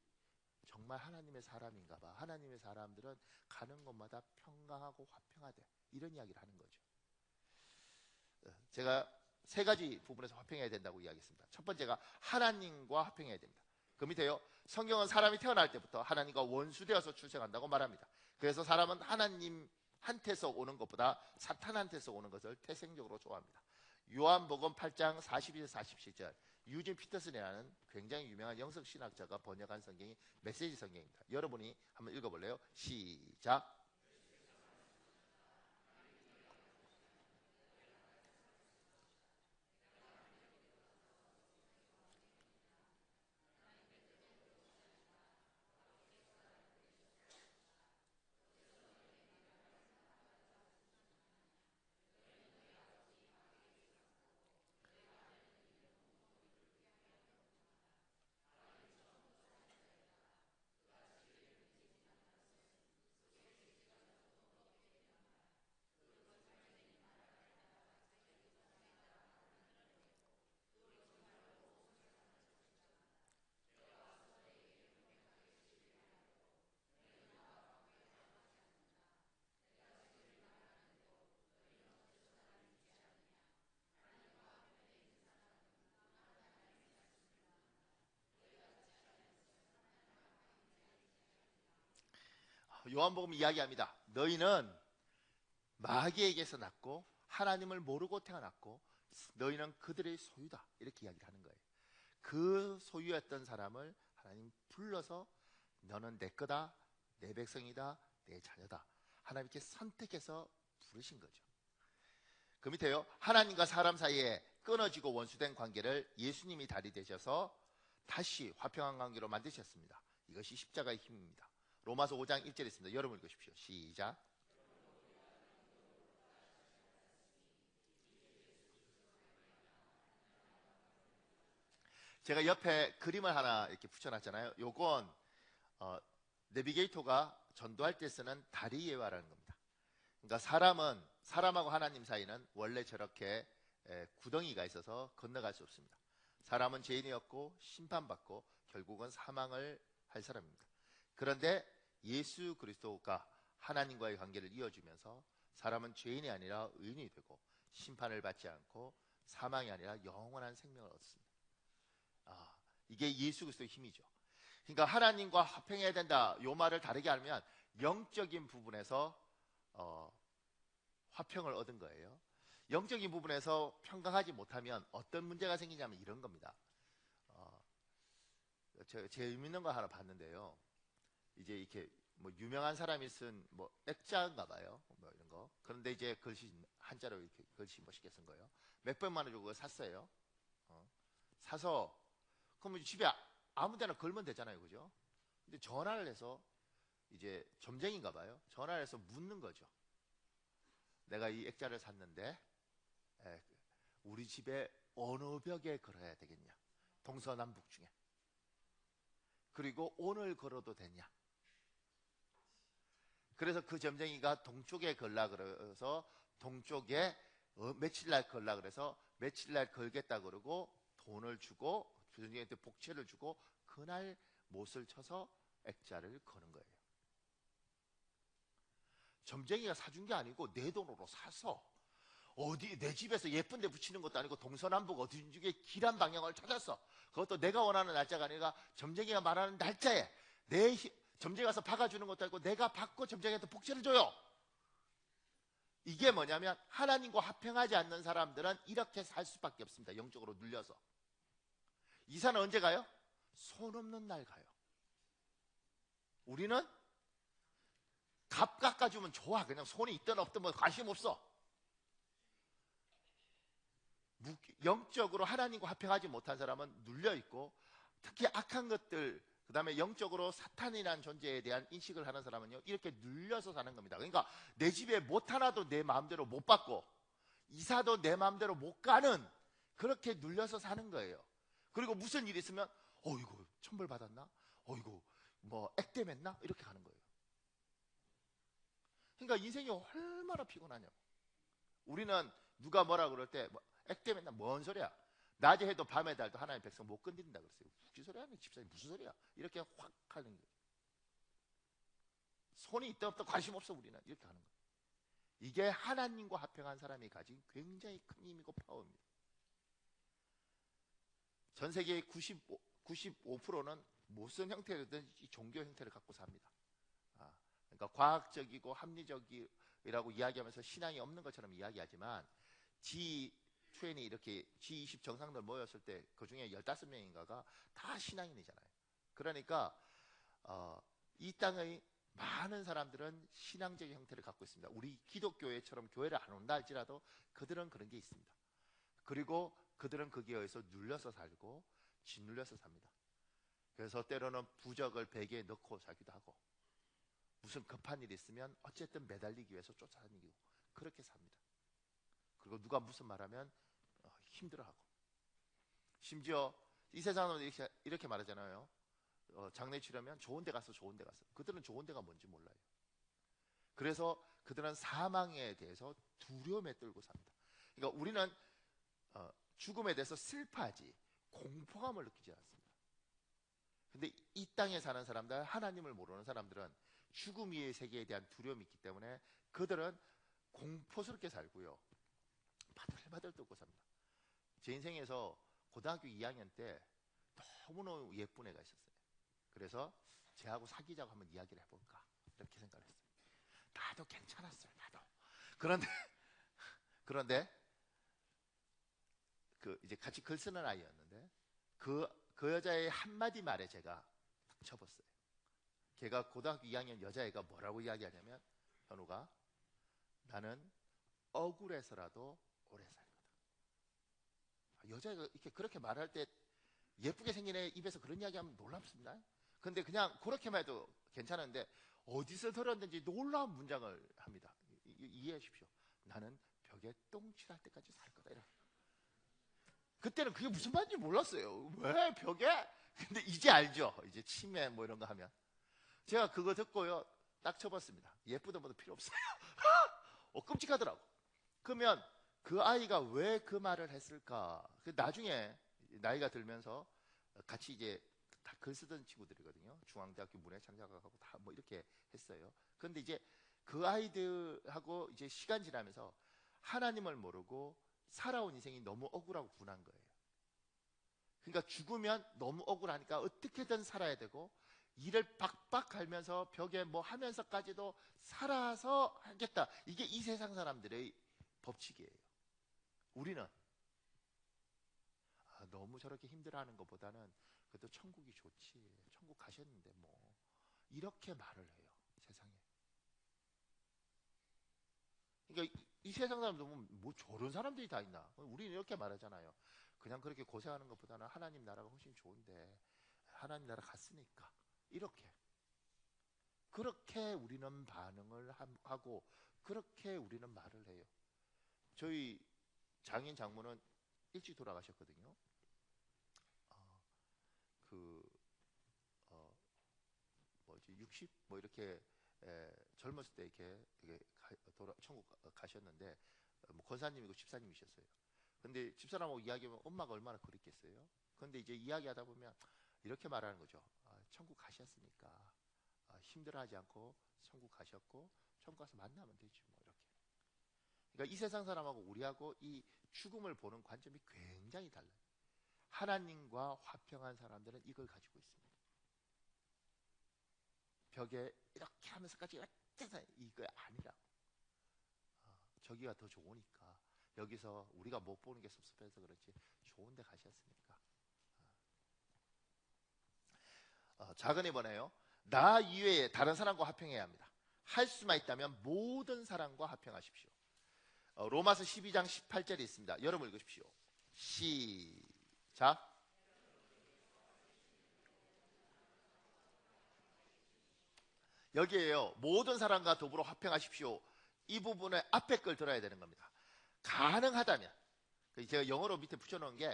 정말 하나님의 사람인가 봐. 하나님의 사람들은 가는 곳마다 평강하고 화평하대. 이런 이야기를 하는 거죠. 제가 3가지 부분에서 화평해야 된다고 이야기했습니다. 첫 번째가 하나님과 화평해야 됩니다. 그 밑에요. 성경은 사람이 태어날 때부터 하나님과 원수되어서 출생한다고 말합니다. 그래서 사람은 하나님한테서 오는 것보다 사탄한테서 오는 것을 태생적으로 좋아합니다. 요한복음 8장 42절 47절, 유진 피터슨이라는 굉장히 유명한 영성신학자가 번역한 성경이 메시지 성경입니다. 여러분이 한번 읽어볼래요? 시작. 요한복음 이야기합니다. 너희는 마귀에게서 났고 하나님을 모르고 태어났고 너희는 그들의 소유다. 이렇게 이야기를 하는 거예요. 그 소유였던 사람을 하나님 불러서 너는 내 거다, 내 백성이다, 내 자녀다. 하나님께 선택해서 부르신 거죠. 그 밑에요. 하나님과 사람 사이에 끊어지고 원수된 관계를 예수님이 다리 되셔서 다시 화평한 관계로 만드셨습니다. 이것이 십자가의 힘입니다. 로마서 5장 1절에 있습니다. 여러분 읽으십시오. 시작. 제가 옆에 그림을 하나 이렇게 붙여놨잖아요. 요건 내비게이터가 전도할 때 쓰는 다리 예화라는 겁니다. 그러니까 사람하고 하나님 사이는 원래 저렇게 구덩이가 있어서 건너갈 수 없습니다. 사람은 죄인이었고 심판받고 결국은 사망을 할 사람입니다. 그런데 예수 그리스도가 하나님과의 관계를 이어주면서 사람은 죄인이 아니라 의인이 되고 심판을 받지 않고 사망이 아니라 영원한 생명을 얻습니다. 이게 예수 그리스도의 힘이죠. 그러니까 하나님과 화평해야 된다, 이 말을 다르게 하면 영적인 부분에서 화평을 얻은 거예요. 영적인 부분에서 평강하지 못하면 어떤 문제가 생기냐면 이런 겁니다. 제가 재밌는 거 하나 봤는데요. 이제 이렇게 뭐 유명한 사람이 쓴 뭐 액자인가 봐요. 뭐 이런 거. 그런데 이제 글씨 한자로 이렇게 글씨 멋있게 쓴 거예요. 몇백만 원 주고 그거 샀어요. 사서 그러면 집에 아무 데나 걸면 되잖아요. 그죠? 근데 전화를 해서 이제 점쟁인가 봐요. 전화를 해서 묻는 거죠. 내가 이 액자를 샀는데 우리 집에 어느 벽에 걸어야 되겠냐? 동서남북 중에. 그리고 오늘 걸어도 되냐? 그래서 그 점쟁이가 동쪽에 걸라 그래서 동쪽에 며칠 날 걸라 그래서 며칠 날 걸겠다 그러고 돈을 주고 점쟁이한테 복채를 주고 그날 못을 쳐서 액자를 거는 거예요. 점쟁이가 사준 게 아니고 내 돈으로 사서 어디 내 집에서 예쁜 데 붙이는 것도 아니고 동서남북 어딘지에 길한 방향을 찾았어. 그것도 내가 원하는 날짜가 아니라 점쟁이가 말하는 날짜에 점쟁이 가서 박아주는 것도 아니고 내가 받고 점쟁이한테 복채를 줘요. 이게 뭐냐면 하나님과 화평하지 않는 사람들은 이렇게 살 수밖에 없습니다. 영적으로 눌려서. 이사는 언제 가요? 손 없는 날 가요. 우리는 값 깎아주면 좋아. 그냥 손이 있든 없든 뭐 관심 없어. 영적으로 하나님과 화평하지 못한 사람은 눌려있고, 특히 악한 것들, 그 다음에 영적으로 사탄이라는 존재에 대한 인식을 하는 사람은요, 이렇게 눌려서 사는 겁니다. 그러니까 내 집에 못 하나도 내 마음대로 못 받고 이사도 내 마음대로 못 가는, 그렇게 눌려서 사는 거예요. 그리고 무슨 일이 있으면 이거 천벌 받았나? 이거 뭐 액땜했나? 이렇게 가는 거예요. 그러니까 인생이 얼마나 피곤하냐고. 우리는 누가 뭐라 그럴 때 액땜했나? 뭔 소리야? 낮에 해도 밤에 달도 하나님의 백성 못 건드린다 그랬어요. 무슨 소리야? 집사님 무슨 소리야? 이렇게 확 하는 거예요. 손이 있다 없다 관심 없어 우리는. 이렇게 하는 거예요. 이게 하나님과 화평한 사람이 가진 굉장히 큰 힘이고 파워입니다. 전 세계의 95%는 무슨 형태든 종교 형태를 갖고 삽니다. 그러니까 과학적이고 합리적이라고 이야기하면서 신앙이 없는 것처럼 이야기하지만 G20 이렇게 G20 정상들 모였을 때 그 중에 15명인가가 다 신앙인이잖아요. 그러니까 이 땅의 많은 사람들은 신앙적인 형태를 갖고 있습니다. 우리 기독교회처럼 교회를 안 온다 할지라도 그들은 그런 게 있습니다. 그리고 그들은 거기에 의해서 눌려서 살고 짓눌려서 삽니다. 그래서 때로는 부적을 베개에 넣고 자기도 하고, 무슨 급한 일이 있으면 어쨌든 매달리기 위해서 쫓아다니고 그렇게 삽니다. 그리고 누가 무슨 말하면 힘들어하고, 심지어 이 세상은 이렇게 말하잖아요. 장례 치르면 좋은 데 가서 좋은 데 가서. 그들은 좋은 데가 뭔지 몰라요. 그래서 그들은 사망에 대해서 두려움에 떨고 삽니다. 그러니까 우리는 죽음에 대해서 슬퍼하지 공포감을 느끼지 않습니다. 근데 이 땅에 사는 사람들, 하나님을 모르는 사람들은 죽음 위의 세계에 대한 두려움이 있기 때문에 그들은 공포스럽게 살고요, 바들바들 떨고 삽니다. 제 인생에서 고등학교 2학년 때 너무너무 예쁜 애가 있었어요. 그래서 쟤하고 사귀자고 한번 이야기를 해볼까 이렇게 생각을 했어요. 나도 괜찮았어요. 나도. 그런데 이제 같이 글 쓰는 아이였는데 그 여자의 한마디 말에 제가 딱 접었어요. 걔가 고등학교 2학년 여자애가 뭐라고 이야기하냐면, 현우가 나는 억울해서라도 오래 살 거다. 여자가 이렇게 그렇게 말할 때 예쁘게 생긴 애 입에서 그런 이야기하면 놀랍습니다. 근데 그냥 그렇게만 해도 괜찮은데 어디서 들었는지 놀라운 문장을 합니다. 이해해 주십시오. 나는 벽에 똥칠할 때까지 살 거다. 이런. 그때는 그게 무슨 말인지 몰랐어요. 왜 벽에? 근데 이제 알죠. 이제 치매 뭐 이런 거 하면. 제가 그거 듣고요, 딱 접었습니다. 예쁘다 뭐도 필요 없어요. 끔찍하더라고. 그러면 그 아이가 왜 그 말을 했을까? 나중에 나이가 들면서 같이 이제 다 글 쓰던 친구들이거든요. 중앙대학교 문해창작학하고 다 뭐 이렇게 했어요. 그런데 이제 그 아이들하고 이제 시간 지나면서 하나님을 모르고 살아온 인생이 너무 억울하고 분한 거예요. 그러니까 죽으면 너무 억울하니까 어떻게든 살아야 되고 일을 박박 갈면서 벽에 뭐 하면서까지도 살아서 하겠다. 이게 이 세상 사람들의 법칙이에요. 우리는 너무 저렇게 힘들어하는 것보다는 그래도 천국이 좋지. 천국 가셨는데 뭐 이렇게 말을 해요. 세상에. 그러니까 이 세상 사람들 보면 뭐 저런 사람들이 다 있나. 우리는 이렇게 말하잖아요. 그냥 그렇게 고생하는 것보다는 하나님 나라가 훨씬 좋은데 하나님 나라 갔으니까 이렇게 그렇게 우리는 반응을 하고 그렇게 우리는 말을 해요. 저희 장인 장모는 일찍 돌아가셨거든요. 그 뭐지 60 뭐 이렇게 젊었을 때 이렇게 천국 가셨는데 뭐 권사님이고 집사님이셨어요. 근데 집사람하고 이야기하면 엄마가 얼마나 그립겠어요. 근데 이제 이야기하다 보면 이렇게 말하는 거죠. 천국 가셨으니까 힘들어하지 않고 천국 가셨고 천국 가서 만나면 되지 뭐 이렇게. 그러니까 이 세상 사람하고 우리하고 이 죽음을 보는 관점이 굉장히 달라요. 하나님과 화평한 사람들은 이걸 가지고 있습니다. 벽에 이렇게 하면서까지 어째서 이거 아니라고. 저기가 더 좋으니까. 여기서 우리가 못 보는 게 섭섭해서 그렇지 좋은 데 가셨으니까. 작은 이번에요. 나 이외에 다른 사람과 화평해야 합니다. 할 수만 있다면 모든 사람과 화평하십시오. 로마서 12장 18절에 있습니다. 여러분 읽으십시오. 시작. 여기에요. 모든 사람과 더불어 화평하십시오. 이 부분의 앞에 걸 들어야 되는 겁니다. 가능하다면, 제가 영어로 밑에 붙여놓은 게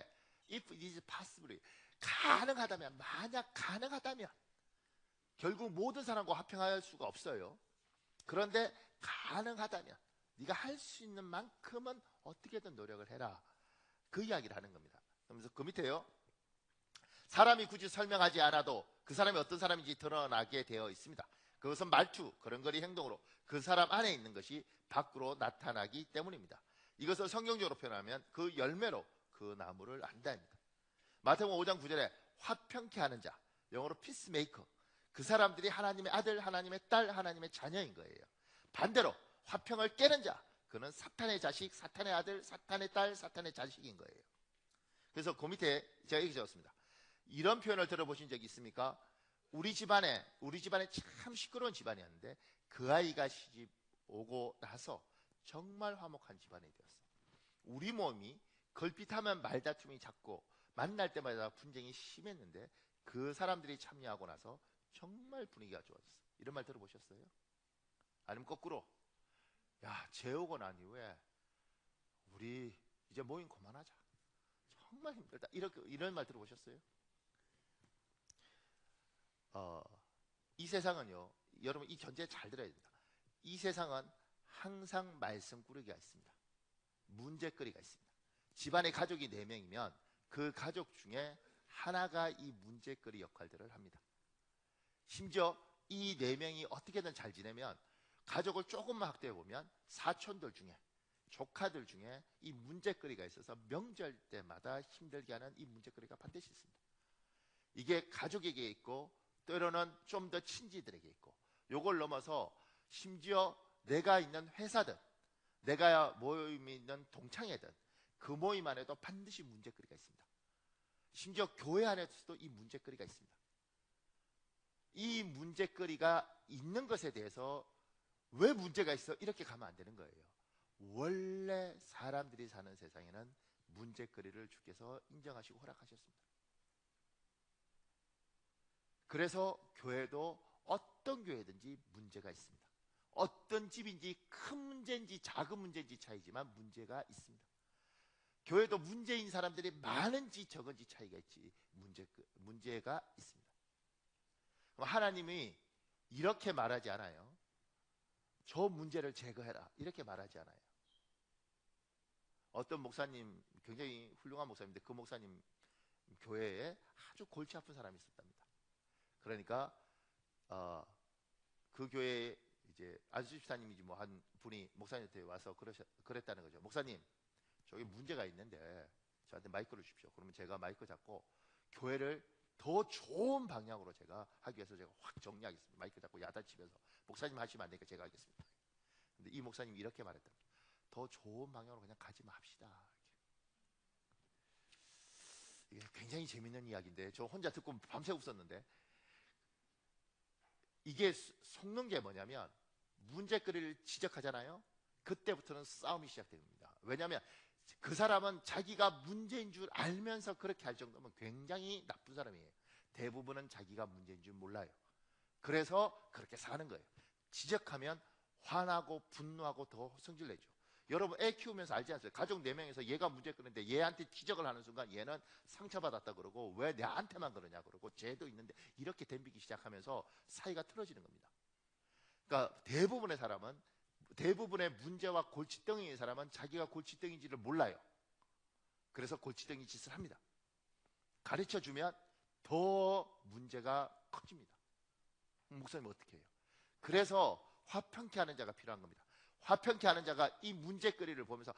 if it is possible, 가능하다면, 만약 가능하다면 결국 모든 사람과 화평할 수가 없어요. 그런데 가능하다면 네가 할 수 있는 만큼은 어떻게든 노력을 해라. 그 이야기를 하는 겁니다. 그러면서 그 밑에요. 사람이 굳이 설명하지 않아도 그 사람이 어떤 사람인지 드러나게 되어 있습니다. 그것은 말투, 걸음걸이 행동으로 그 사람 안에 있는 것이 밖으로 나타나기 때문입니다. 이것을 성경적으로 표현하면 그 열매로 그 나무를 안다입니다. 마태복음 5장 9절에 화평케 하는 자, 영어로 피스메이커, 그 사람들이 하나님의 아들, 하나님의 딸, 하나님의 자녀인 거예요. 반대로 화평을 깨는 자, 그는 사탄의 자식, 사탄의 아들, 사탄의 딸, 사탄의 자식인 거예요. 그래서 그 밑에 제가 이렇게 적었습니다. 이런 표현을 들어보신 적이 있습니까? 우리 집안에 참 시끄러운 집안이었는데 그 아이가 시집 오고 나서 정말 화목한 집안이 되었어요. 우리 몸이 걸핏하면 말다툼이 잦고 만날 때마다 분쟁이 심했는데 그 사람들이 참여하고 나서 정말 분위기가 좋아졌어요. 이런 말 들어보셨어요? 아니면 거꾸로 야, 재오고 난 이후에 우리 이제 모임 그만하자. 정말 힘들다. 이런 말 들어보셨어요? 이 세상은요, 여러분 이 전제 잘 들어야 됩니다. 이 세상은 항상 말썽꾸러기가 있습니다. 문제거리가 있습니다. 집안에 가족이 4명이면 그 가족 중에 하나가 이 문제거리 역할들을 합니다. 심지어 이 4명이 어떻게든 잘 지내면 가족을 조금만 확대해 보면 사촌들 중에 조카들 중에 이 문제거리가 있어서 명절 때마다 힘들게 하는 이 문제거리가 반드시 있습니다. 이게 가족에게 있고 때로는 좀 더 친지들에게 있고 요걸 넘어서 심지어 내가 있는 회사든 내가 모임이 있는 동창회든 그 모임 안에도 반드시 문제거리가 있습니다. 심지어 교회 안에서도 이 문제거리가 있습니다. 이 문제거리가 있는 것에 대해서 왜 문제가 있어? 이렇게 가면 안 되는 거예요. 원래 사람들이 사는 세상에는 문제거리를 주께서 인정하시고 허락하셨습니다. 그래서 교회도 어떤 교회든지 문제가 있습니다. 어떤 집인지 큰 문제인지 작은 문제인지 차이지만 문제가 있습니다. 교회도 문제인 사람들이 많은지 적은지 차이가 있지 문제가 있습니다. 그럼 하나님이 이렇게 말하지 않아요. 저 문제를 제거해라 이렇게 말하지 않아요. 어떤 목사님, 굉장히 훌륭한 목사님인데 그 목사님 교회에 아주 골치 아픈 사람이 있었답니다. 그러니까 그 교회에 이제 안수집사님이지 뭐 한 분이 목사님한테 와서 그랬다는 거죠. 목사님, 저기 문제가 있는데 저한테 마이크를 주십시오. 그러면 제가 마이크 잡고 교회를 더 좋은 방향으로 제가 하기 위해서 제가 확 정리하겠습니다. 마이크 잡고 야단치면서 목사님 하시면 안 되니까 제가 하겠습니다. 근데 이 목사님이 이렇게 말했답니다. 더 좋은 방향으로 그냥 가지 맙시다. 이게 굉장히 재밌는 이야기인데 저 혼자 듣고 밤새 웃었는데, 이게 속는 게 뭐냐면 문제거리를 지적하잖아요. 그때부터는 싸움이 시작됩니다. 왜냐하면 그 사람은 자기가 문제인 줄 알면서 그렇게 할 정도면 굉장히 나쁜 사람이에요. 대부분은 자기가 문제인 줄 몰라요. 그래서 그렇게 사는 거예요. 지적하면 화나고 분노하고 더 성질내죠. 여러분 애 키우면서 알지 않습니까? 가족 4명에서 얘가 문제 끄는데 얘한테 지적을 하는 순간 얘는 상처받았다 그러고 왜 나한테만 그러냐 그러고 쟤도 있는데 이렇게 덤비기 시작하면서 사이가 틀어지는 겁니다. 그러니까 대부분의 사람은, 대부분의 문제와 골칫덩이인 사람은 자기가 골칫덩이인지를 몰라요. 그래서 골칫덩이 짓을 합니다. 가르쳐주면 더 문제가 커집니다. 목사님 어떻게 해요? 그래서 화평케 하는 자가 필요한 겁니다. 화평케 하는 자가 이 문제거리를 보면서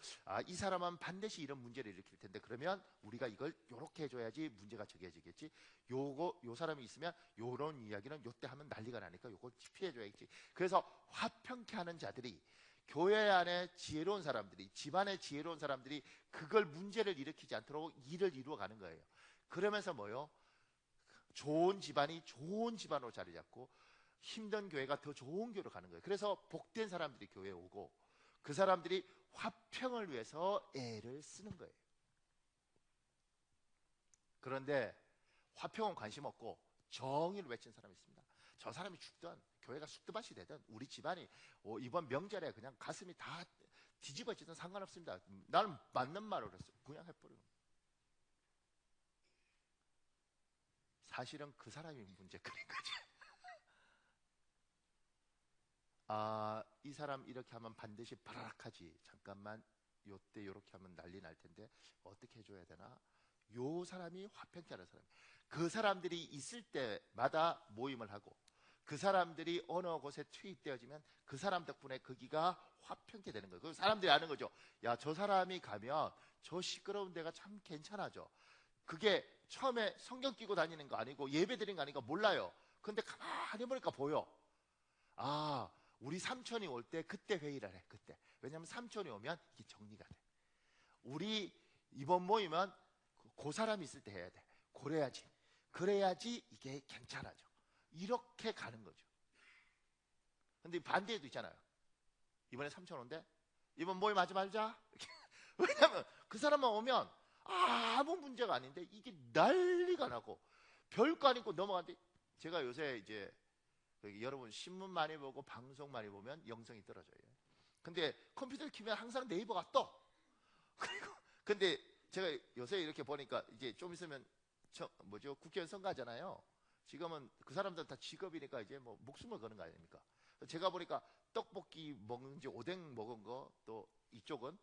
이 사람은 반드시 이런 문제를 일으킬 텐데 그러면 우리가 이걸 요렇게 해줘야지 문제가 적해지겠지. 요 사람이 있으면 요런 이야기는 요때 하면 난리가 나니까 요걸 피해줘야겠지. 그래서 화평케 하는 자들이, 교회 안에 지혜로운 사람들이, 집안에 지혜로운 사람들이 그걸 문제를 일으키지 않도록 일을 이루어가는 거예요. 그러면서 뭐요? 좋은 집안이 좋은 집안으로 자리 잡고 힘든 교회가 더 좋은 교회로 가는 거예요. 그래서 복된 사람들이 교회에 오고 그 사람들이 화평을 위해서 애를 쓰는 거예요. 그런데 화평은 관심 없고 정의를 외친 사람이 있습니다. 저 사람이 죽든 교회가 쑥두밭이 되든 우리 집안이 이번 명절에 그냥 가슴이 다 뒤집어지든 상관없습니다. 나는 맞는 말을 했어. 그냥 해버리는 거예요. 사실은 그 사람이 문제거리인 거지. 이 사람 이렇게 하면 반드시 바라락하지. 잠깐만 요때 요렇게 하면 난리 날 텐데 어떻게 해줘야 되나? 요 사람이 화평케 하는 사람. 그 사람들이 있을 때마다 모임을 하고 그 사람들이 어느 곳에 투입되어지면 그 사람 덕분에 거기가 화평케 되는 거예요. 그 사람들이 아는 거죠. 야, 저 사람이 가면 저 시끄러운 데가 참 괜찮아져. 그게 처음에 성경 끼고 다니는 거 아니고 예배 드리는 거 아니고 몰라요. 근데 가만히 보니까 보여. 우리 삼촌이 올 때 그때 회의를 해. 그때. 왜냐하면 삼촌이 오면 이게 정리가 돼. 우리 이번 모이면 그 사람이 있을 때 해야 돼. 그래야지 이게 괜찮아져. 이렇게 가는 거죠. 근데 반대에도 있잖아요. 이번에 삼촌 온대. 이번 모임 하지 말자. 왜냐하면 그 사람만 오면 아무 문제가 아닌데 이게 난리가 나고 별거 아니고 넘어가는데, 제가 요새 이제 여러분 신문 많이 보고 방송 많이 보면 영성이 떨어져요. 근데 컴퓨터를 키면 항상 네이버가 떠. 그리고 근데 제가 요새 이렇게 보니까 이제 좀 있으면 국회의원 선거하잖아요. 지금은 그 사람들 다 직업이니까 이제 뭐 목숨을 거는 거 아닙니까? 제가 보니까 떡볶이 먹는지 오뎅 먹은 거, 또 이쪽은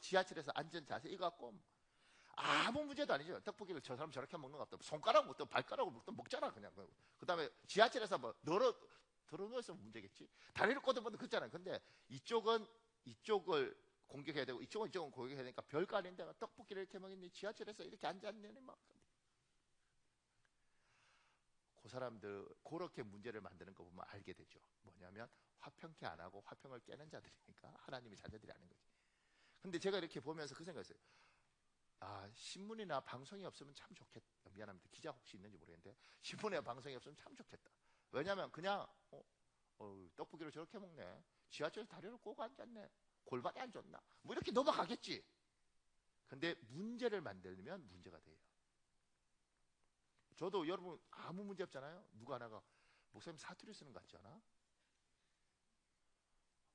지하철에서 앉은 자세 이거 갖고 아무 문제도 아니죠. 떡볶이를 저 사람 저렇게 먹는 것 같다. 손가락 먹든 발가락으로 먹든 먹잖아 그냥. 그 다음에 지하철에서 뭐 덜어놓으면 문제겠지. 다리를 꽂으면 그렇잖아요. 근데 이쪽을 공격해야 되고 이쪽은 공격해야 되니까 별거 아닌데 떡볶이를 이렇게 먹겠니? 지하철에서 이렇게 앉았네. 막. 그 사람들 그렇게 문제를 만드는 거 보면 알게 되죠. 뭐냐면 화평케 안 하고 화평을 깨는 자들이니까 하나님의 자녀들이 아닌 거지. 근데 제가 이렇게 보면서 그 생각했어요. 신문이나 방송이 없으면 참 좋겠다. 미안합니다. 기자 혹시 있는지 모르겠는데 신문이나 방송이 없으면 참 좋겠다. 왜냐하면 그냥 떡볶이를 저렇게 먹네. 지하철에 다리를 꼬고 앉았네. 골반이 안 좋나? 뭐 이렇게 넘어가겠지. 근데 문제를 만들면 문제가 돼요. 저도 여러분 아무 문제 없잖아요. 누가 하나가 목사님 사투리 쓰는 것 같지 않아?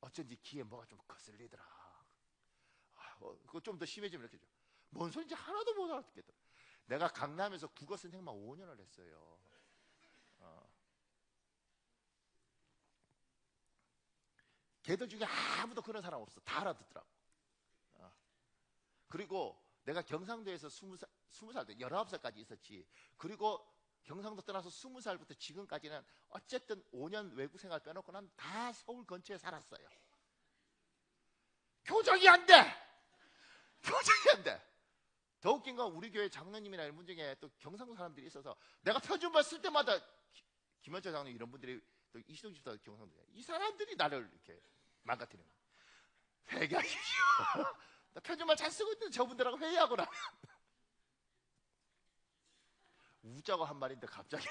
어쩐지 귀에 뭐가 좀 거슬리더라. 그거 좀 더 심해지면 이렇게 뭔 소리인지 하나도 못 알아듣겠더라. 내가 강남에서 국어 선생만 5년을 했어요. 걔들 중에 아무도 그런 사람 없어. 다 알아듣더라고. 그리고 내가 경상도에서 20살 때 19살까지 있었지. 그리고 경상도 떠나서 20살부터 지금까지는 어쨌든 5년 외국 생활 빼놓고 난 다 서울 근처에 살았어요. 교정이 안 돼. 교정이 안 돼. 더 웃긴 건 우리 교회 장로님이나 이런 분 중에 또 경상도 사람들이 있어서 내가 표준말 쓸 때마다 김현철 장로님 이런 분들이 또 이시동 집사 경상도에 이 사람들이 나를 이렇게 망가뜨리는 거예요. 회개하십시오. 나 표준말 잘 쓰고 있는데 저분들하고 회의하고 나면 우자고 한 말인데 갑자기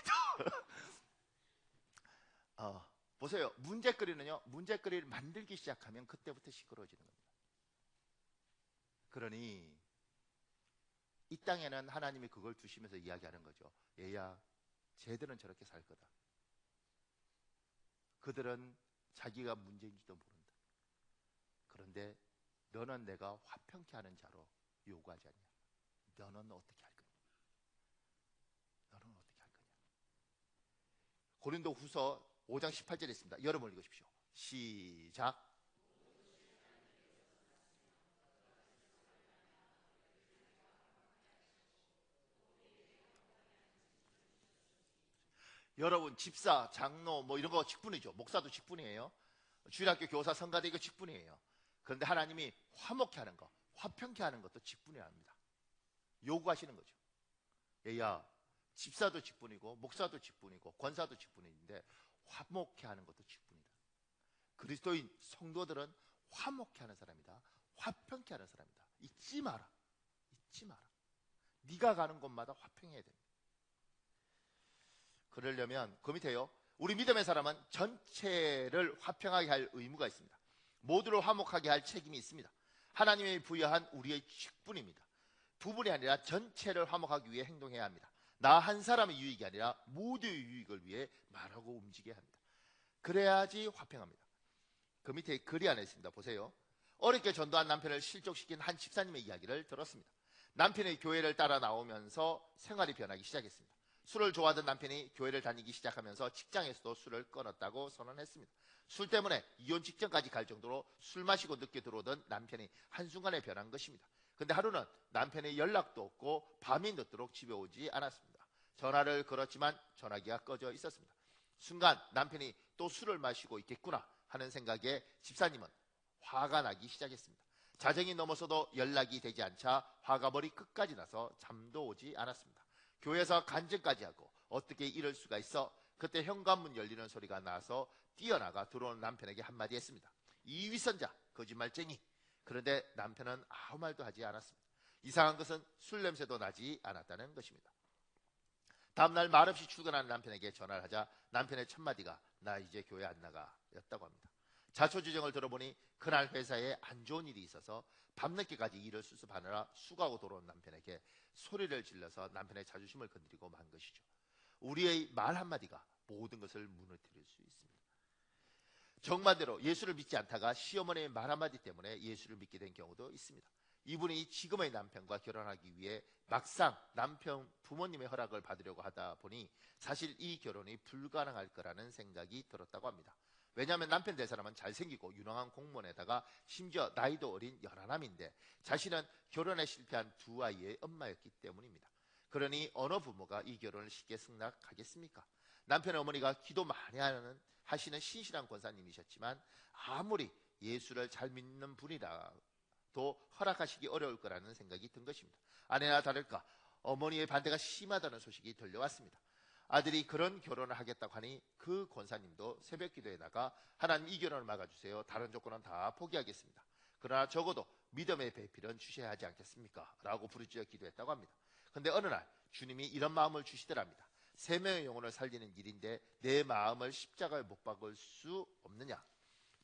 또 보세요. 문제거리는요. 문제거리를 만들기 시작하면 그때부터 시끄러워지는 겁니다. 그러니 이 땅에는 하나님이 그걸 두시면서 이야기하는 거죠. 얘야, 쟤들은 저렇게 살 거다. 그들은 자기가 문제인지도 모른다. 그런데 너는 내가 화평케 하는 자로 요구하지 않냐? 너는 어떻게 할 거냐? 너는 어떻게 할 거냐? 고린도 후서 5장 18절에 있습니다. 여러분 읽으십시오. 시작. 여러분 집사, 장로 뭐 이런 거 직분이죠. 목사도 직분이에요. 주일학교 교사, 성가대 이거 직분이에요. 그런데 하나님이 화목케 하는 거, 화평케 하는 것도 직분이라 합니다. 요구하시는 거죠. 얘야, 집사도 직분이고 목사도 직분이고 권사도 직분인데 화목케 하는 것도 직분이다. 그리스도인 성도들은 화목케 하는 사람이다. 화평케 하는 사람이다. 잊지 마라. 잊지 마라. 네가 가는 곳마다 화평해야 됩니다. 그러려면 그 밑에요. 우리 믿음의 사람은 전체를 화평하게 할 의무가 있습니다. 모두를 화목하게 할 책임이 있습니다. 하나님이 부여한 우리의 직분입니다. 부분이 아니라 전체를 화목하기 위해 행동해야 합니다. 나 한 사람의 유익이 아니라 모두의 유익을 위해 말하고 움직여야 합니다. 그래야지 화평합니다. 그 밑에 글이 하나 있습니다. 보세요. 어렵게 전도한 남편을 실족시킨 한 집사님의 이야기를 들었습니다. 남편이 교회를 따라 나오면서 생활이 변하기 시작했습니다. 술을 좋아하던 남편이 교회를 다니기 시작하면서 직장에서도 술을 끊었다고 선언했습니다. 술 때문에 이혼 직전까지 갈 정도로 술 마시고 늦게 들어오던 남편이 한순간에 변한 것입니다. 근데 하루는 남편의 연락도 없고 밤이 늦도록 집에 오지 않았습니다. 전화를 걸었지만 전화기가 꺼져 있었습니다. 순간 남편이 또 술을 마시고 있겠구나 하는 생각에 집사님은 화가 나기 시작했습니다. 자정이 넘어서도 연락이 되지 않자 화가 머리 끝까지 나서 잠도 오지 않았습니다. 교회에서 간증까지 하고 어떻게 이럴 수가 있어? 그때 현관문 열리는 소리가 나서 뛰어나가 들어오는 남편에게 한마디 했습니다. 이 위선자, 거짓말쟁이. 그런데 남편은 아무 말도 하지 않았습니다. 이상한 것은 술 냄새도 나지 않았다는 것입니다. 다음날 말없이 출근하는 남편에게 전화를 하자 남편의 첫마디가 나 이제 교회 안 나가 였다고 합니다. 자초지정을 들어보니 그날 회사에 안 좋은 일이 있어서 밤늦게까지 일을 수습하느라 수고하고 돌아온 남편에게 소리를 질러서 남편의 자존심을 건드리고 만 것이죠. 우리의 말 한마디가 모든 것을 무너뜨릴 수 있습니다. 정반대로 예수를 믿지 않다가 시어머니의 말 한마디 때문에 예수를 믿게 된 경우도 있습니다. 이분이 지금의 남편과 결혼하기 위해 막상 남편 부모님의 허락을 받으려고 하다 보니 사실 이 결혼이 불가능할 거라는 생각이 들었다고 합니다. 왜냐하면 남편 될 사람은 잘생기고 유능한 공무원에다가 심지어 나이도 어린 연하남인데 자신은 결혼에 실패한 두 아이의 엄마였기 때문입니다. 그러니 어느 부모가 이 결혼을 쉽게 승낙하겠습니까? 남편의 어머니가 기도 많이 하시는 신실한 권사님이셨지만 아무리 예수를 잘 믿는 분이라도 허락하시기 어려울 거라는 생각이 든 것입니다. 아내나 다를까 어머니의 반대가 심하다는 소식이 들려왔습니다. 아들이 그런 결혼을 하겠다고 하니 그 권사님도 새벽 기도에 나가 하나님 이 결혼을 막아주세요. 다른 조건은 다 포기하겠습니다. 그러나 적어도 믿음의 배필은 주셔야 하지 않겠습니까? 라고 부르짖어 기도했다고 합니다. 그런데 어느 날 주님이 이런 마음을 주시더랍니다. 세 명의 영혼을 살리는 일인데 내 마음을 십자가에 못 박을 수 없느냐?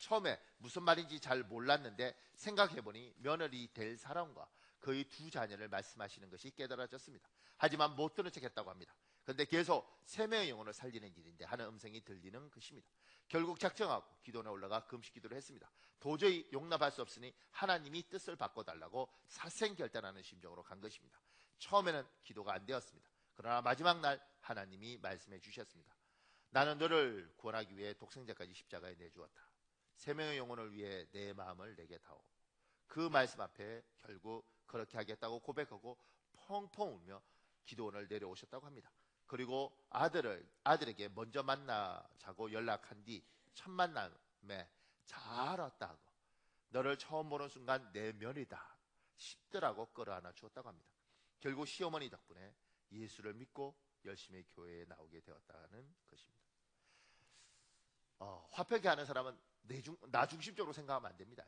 처음에 무슨 말인지 잘 몰랐는데 생각해보니 며느리 될 사람과 그의 두 자녀를 말씀하시는 것이 깨달아졌습니다. 하지만 못 들은 척했다고 합니다. 그런데 계속 세 명의 영혼을 살리는 일인데 하는 음성이 들리는 것입니다. 결국 작정하고 기도원에 올라가 금식 기도를 했습니다. 도저히 용납할 수 없으니 하나님이 뜻을 바꿔달라고 사생결단하는 심정으로 간 것입니다. 처음에는 기도가 안 되었습니다. 그러나 마지막 날 하나님이 말씀해 주셨습니다. 나는 너를 구원하기 위해 독생자까지 십자가에 내주었다. 세 명의 영혼을 위해 내 마음을 내게 다오. 그 말씀 앞에 결국 그렇게 하겠다고 고백하고 펑펑 울며 기도원을 내려오셨다고 합니다. 그리고 아들에게 먼저 만나자고 연락한 뒤 첫 만남에 잘 왔다고 너를 처음 보는 순간 내 며느리다 싶더라고 끌어안아 주었다고 합니다. 결국 시어머니 덕분에 예수를 믿고 열심히 교회에 나오게 되었다는 것입니다. 화평케 하는 사람은 나 중심적으로 생각하면 안 됩니다.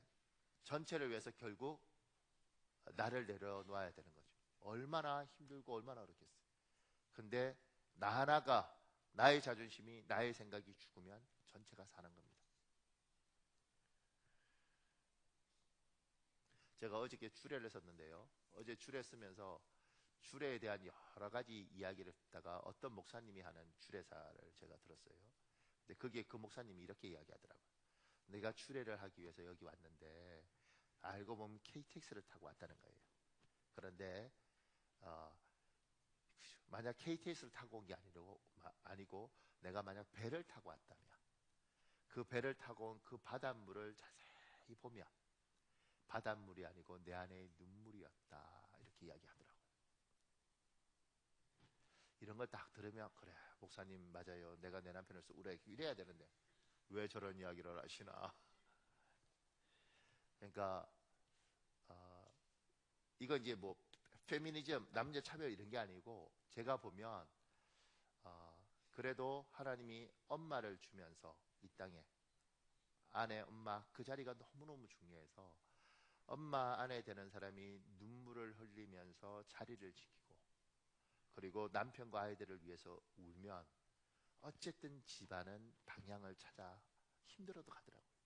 전체를 위해서 결국 나를 내려놓아야 되는 거죠. 얼마나 힘들고 얼마나 어렵겠어요. 근데 나 하나가, 나의 자존심이, 나의 생각이 죽으면 전체가 사는 겁니다. 제가 어저께 주례를 썼는데요. 어제 주례 쓰면서 주례에 대한 여러 가지 이야기를 듣다가 어떤 목사님이 하는 주례사를 제가 들었어요. 근데 그게 그 목사님이 이렇게 이야기하더라고요. 내가 주례를 하기 위해서 여기 왔는데 알고 보면 KTX를 타고 왔다는 거예요. 그런데 만약 KTX를 타고 온 게 아니고 내가 만약 배를 타고 왔다면 그 배를 타고 온 그 바닷물을 자세히 보면 바닷물이 아니고 내 안에 눈물이었다 이렇게 이야기하더라고요. 이런 걸 딱 들으면 그래 목사님 맞아요. 내가 내 남편을 이래야 되는데 왜 저런 이야기를 하시나. 그러니까 이건 이제 뭐 페미니즘, 남녀 차별 이런 게 아니고 제가 보면 그래도 하나님이 엄마를 주면서 이 땅에 아내, 엄마 그 자리가 너무너무 중요해서 엄마, 아내 되는 사람이 눈물을 흘리면서 자리를 지키고 그리고 남편과 아이들을 위해서 울면 어쨌든 집안은 방향을 찾아 힘들어도 가더라고요.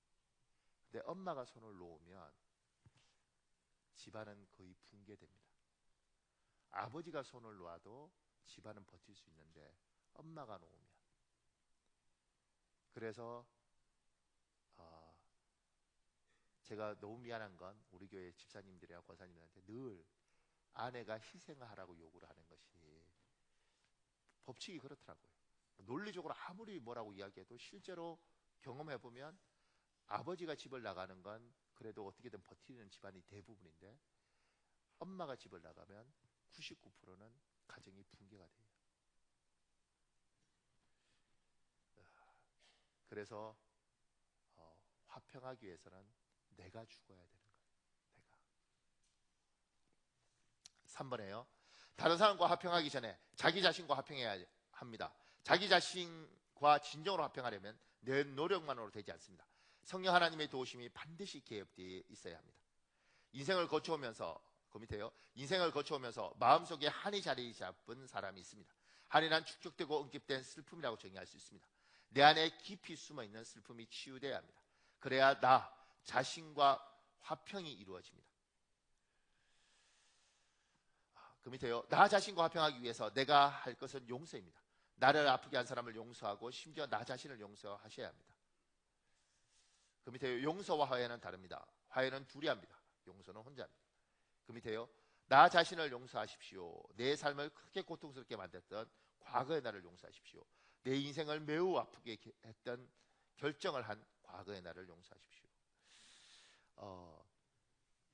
근데 엄마가 손을 놓으면 집안은 거의 붕괴됩니다. 아버지가 손을 놓아도 집안은 버틸 수 있는데 엄마가 놓으면 그래서 제가 너무 미안한 건 우리 교회 집사님들이나 권사님들한테 늘 아내가 희생하라고 요구를 하는 것이 법칙이 그렇더라고요. 논리적으로 아무리 뭐라고 이야기해도 실제로 경험해보면 아버지가 집을 나가는 건 그래도 어떻게든 버티는 집안이 대부분인데 엄마가 집을 나가면 99%는 가정이 붕괴가 돼요. 그래서 화평하기 위해서는 내가 죽어야 되는 거예요. 내가. 3번에요. 다른 사람과 화평하기 전에 자기 자신과 화평해야 합니다. 자기 자신과 진정으로 화평하려면 내 노력만으로 되지 않습니다. 성령 하나님의 도우심이 반드시 개혁되어 있어야 합니다. 인생을 거쳐오면서 그 밑에요. 인생을 거쳐오면서 마음속에 한이 자리 잡은 사람이 있습니다. 한이란 축적되고 응집된 슬픔이라고 정의할 수 있습니다. 내 안에 깊이 숨어있는 슬픔이 치유되어야 합니다. 그래야 나 자신과 화평이 이루어집니다. 그 밑에요. 나 자신과 화평하기 위해서 내가 할 것은 용서입니다. 나를 아프게 한 사람을 용서하고 심지어 나 자신을 용서하셔야 합니다. 그 밑에요. 용서와 화해는 다릅니다. 화해는 둘이 합니다. 용서는 혼자 합니다. 그 밑에요. 나 자신을 용서하십시오. 내 삶을 크게 고통스럽게 만들었던 과거의 나를 용서하십시오. 내 인생을 매우 아프게 했던 결정을 한 과거의 나를 용서하십시오.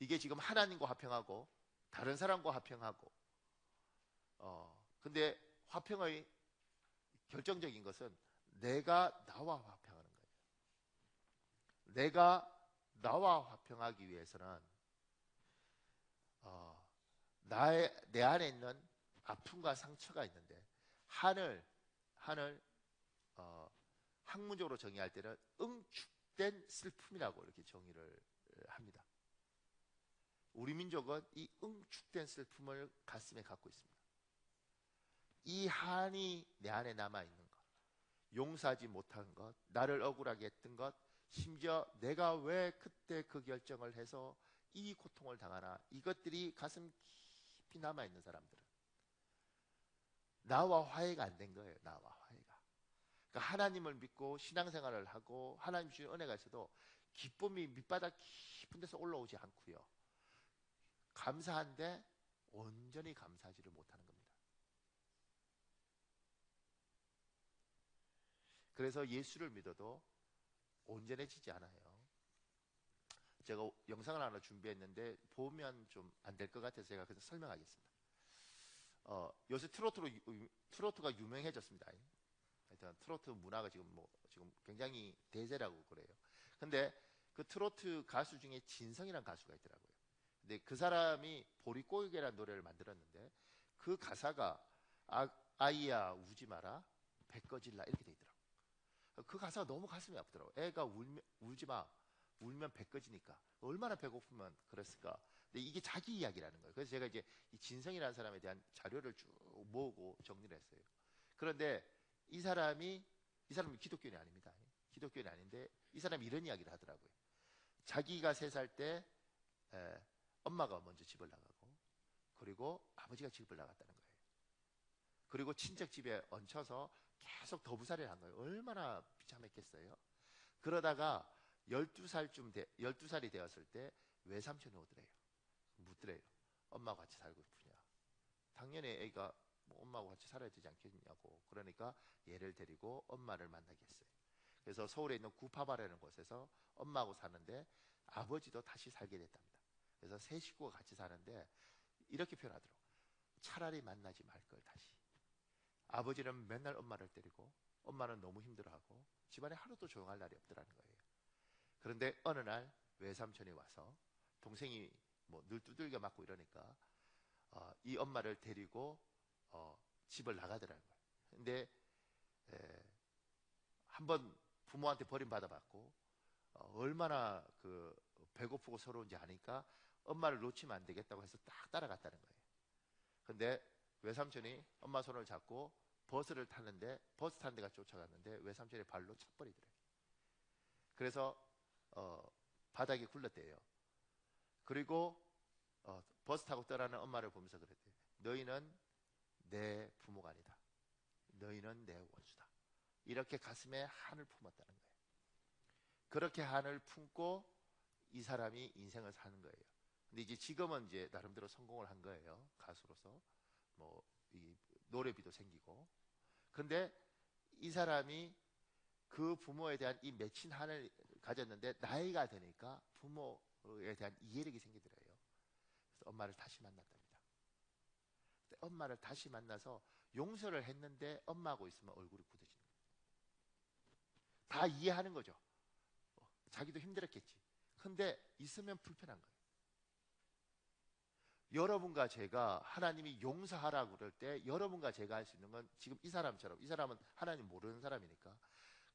이게 지금 하나님과 화평하고 다른 사람과 화평하고 근데 화평의 결정적인 것은 내가 나와 화평하는 거예요. 내가 나와 화평하기 위해서는 내 안에 있는 아픔과 상처가 있는데 한을 학문적으로 정의할 때는 응축된 슬픔이라고 이렇게 정의를 합니다. 우리 민족은 이 응축된 슬픔을 가슴에 갖고 있습니다. 이 한이 내 안에 남아있는 것, 용서하지 못한 것, 나를 억울하게 했던 것, 심지어 내가 왜 그때 그 결정을 해서 이 고통을 당하나, 이것들이 가슴 깊이 남아있는 사람들은 나와 화해가 안 된 거예요. 나와 화해가. 그러니까 하나님을 믿고 신앙생활을 하고 하나님 주신 은혜가 있어도 기쁨이 밑바닥 깊은 데서 올라오지 않고요, 감사한데 온전히 감사하지를 못하는 겁니다. 그래서 예수를 믿어도 온전해지지 않아요. 제가 영상을 하나 준비했는데 보면 좀 안 될 것 같아서 제가 그래서 설명하겠습니다. 요새 트로트가 유명해졌습니다. 하여튼 트로트 문화가 지금 굉장히 대세라고 그래요. 근데 그 트로트 가수 중에 진성이라는 가수가 있더라고요. 근데 그 사람이 보릿고개라는 노래를 만들었는데 그 가사가 아이야 우지 마라 배 꺼질라 이렇게 돼 있더라고요. 그 가사가 너무 가슴이 아프더라고요. 애가 울지 마, 울면 배 꺼지니까. 얼마나 배고프면 그랬을까. 근데 이게 자기 이야기라는 거예요. 그래서 제가 이제 이 진성이라는 사람에 대한 자료를 쭉 모으고 정리를 했어요. 그런데 이 사람이 기독교인이 아닙니다. 기독교인이 아닌데 이 사람이 이런 이야기를 하더라고요. 자기가 3살 때 엄마가 먼저 집을 나가고, 그리고 아버지가 집을 나갔다는 거예요. 그리고 친척 집에 얹혀서 계속 더부살이를 한 거예요. 얼마나 비참했겠어요. 그러다가 12살이 되었을 때 외삼촌이 오더래요. 묻더래요. 엄마하고 같이 살고 싶으냐. 당연히 애가 엄마하고 같이 살아야 되지 않겠냐고. 그러니까 얘를 데리고 엄마를 만나게 했어요. 그래서 서울에 있는 구파바라는 곳에서 엄마하고 사는데 아버지도 다시 살게 됐답니다. 그래서 세 식구가 같이 사는데 이렇게 표현하더라고요. 차라리 만나지 말 걸 다시. 아버지는 맨날 엄마를 때리고 엄마는 너무 힘들어하고 집안에 하루도 조용할 날이 없더라는 거예요. 그런데 어느 날 외삼촌이 와서 동생이 늘 두들겨 맞고 이러니까 이 엄마를 데리고 집을 나가더라는 거예요. 근데 한번 부모한테 버림받아봤고 얼마나 그 배고프고 서러운지 아니까 엄마를 놓치면 안 되겠다고 해서 딱 따라갔다는 거예요. 근데 외삼촌이 엄마 손을 잡고 버스를 타는데 버스 타는 데가 쫓아갔는데 외삼촌이 발로 차버리더래요. 그래서 바닥에 굴렀대요. 그리고 버스 타고 떠나는 엄마를 보면서 그랬대요. 너희는 내 부모가 아니다. 너희는 내 원수다. 이렇게 가슴에 한을 품었다는 거예요. 그렇게 한을 품고 이 사람이 인생을 사는 거예요. 근데 이제 지금은 이제 나름대로 성공을 한 거예요. 가수로서 이 노래비도 생기고. 근데 이 사람이 그 부모에 대한 이 맺힌 한을 가졌는데 나이가 되니까 부모에 대한 이해력이 생기더래요. 그래서 엄마를 다시 만났답니다. 엄마를 다시 만나서 용서를 했는데 엄마하고 있으면 얼굴이 굳어지는 거예요. 다 이해하는 거죠. 자기도 힘들었겠지. 근데 있으면 불편한 거예요. 여러분과 제가 하나님이 용서하라고 그럴 때 여러분과 제가 할 수 있는 건 지금 이 사람처럼, 이 사람은 하나님 모르는 사람이니까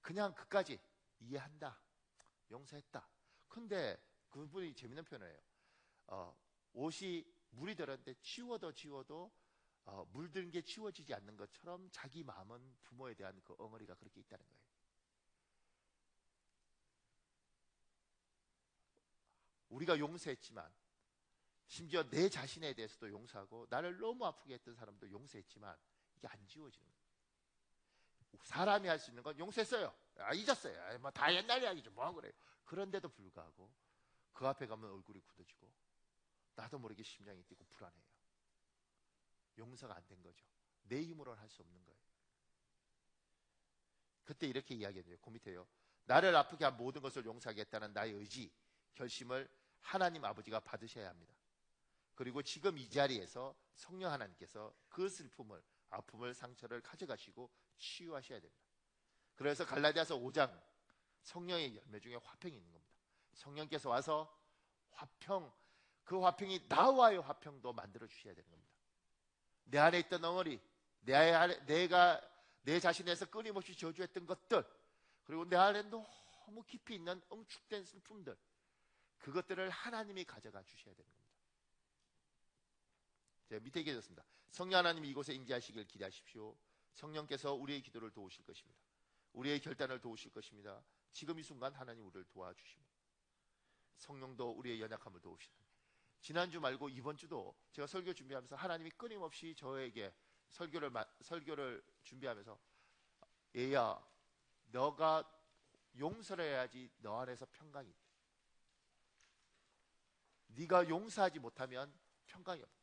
그냥 그까지 이해한다, 용서했다. 근데 그분이 재밌는 표현이에요. 옷이 물이 들었는데 지워도 물든 게 지워지지 않는 것처럼 자기 마음은 부모에 대한 그 엉어리가 그렇게 있다는 거예요. 우리가 용서했지만, 심지어 내 자신에 대해서도 용서하고 나를 너무 아프게 했던 사람도 용서했지만 이게 안 지워지는 거예요. 사람이 할 수 있는 건 용서했어요. 잊었어요. 다 옛날 이야기죠. 뭐 그래요. 그런데도 불구하고 그 앞에 가면 얼굴이 굳어지고 나도 모르게 심장이 뛰고 불안해요. 용서가 안 된 거죠. 내 힘으로는 할 수 없는 거예요. 그때 이렇게 이야기해요. 그 밑에요. 나를 아프게 한 모든 것을 용서하겠다는 나의 의지, 결심을 하나님 아버지가 받으셔야 합니다. 그리고 지금 이 자리에서 성령 하나님께서 그 슬픔을, 아픔을, 상처를 가져가시고 치유하셔야 됩니다. 그래서 갈라디아서 5장 성령의 열매 중에 화평이 있는 겁니다. 성령께서 와서 그 화평이 나와의 화평도 만들어 주셔야 되는 겁니다. 내 안에 있던 엉어리, 내가 내 자신에서 끊임없이 저주했던 것들, 그리고 내 안에 너무 깊이 있는 응축된 슬픔들, 그것들을 하나님이 가져가 주셔야 되는 겁니다. 제가 밑에 얘기해줬습니다. 성령 하나님이 이곳에 임재하시길 기대하십시오. 성령께서 우리의 기도를 도우실 것입니다. 우리의 결단을 도우실 것입니다. 지금 이 순간 하나님 우리를 도와주시고 성령도 우리의 연약함을 도우시는, 지난주 말고 이번 주도 제가 설교 준비하면서 하나님이 끊임없이 저에게 설교를 준비하면서, 얘야 너가 용서를 해야지 너 안에서 평강이 있다. 네가 용서하지 못하면 평강이 없다.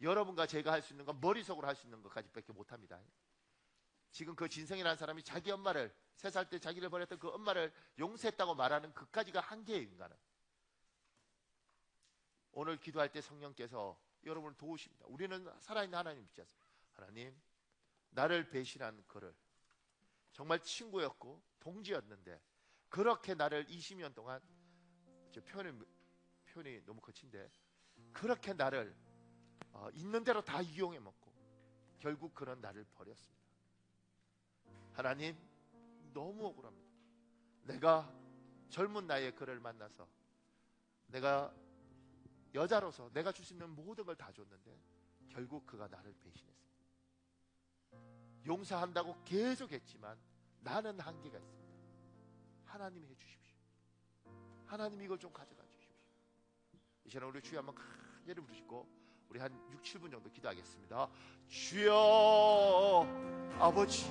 여러분과 제가 할 수 있는 건 머릿속으로 할 수 있는 것까지밖에 못합니다. 지금 그 진성이라는 사람이 자기 엄마를, 3살 때 자기를 버렸던 그 엄마를 용서했다고 말하는 그까지가 한계예요, 인간은. 오늘 기도할 때 성령께서 여러분을 도우십니다. 우리는 살아있는 하나님 믿지 않습니까? 하나님, 나를 배신한 그를, 정말 친구였고 동지였는데 그렇게 나를 20년 동안, 표현이 너무 거친데, 그렇게 나를 있는 대로 다 이용해 먹고 결국 그런 나를 버렸습니다. 하나님, 너무 억울합니다. 내가 젊은 나이에 그를 만나서 내가 여자로서 내가 줄 수 있는 모든 걸 다 줬는데 결국 그가 나를 배신했습니다. 용서한다고 계속 했지만 나는 한계가 있습니다. 하나님이 해주십시오. 하나님 이걸 좀 가져가 주십시오. 이 시간 우리 주여 한번 간절히 부르시고 우리 한 6, 7분 정도 기도하겠습니다. 주여, 아버지,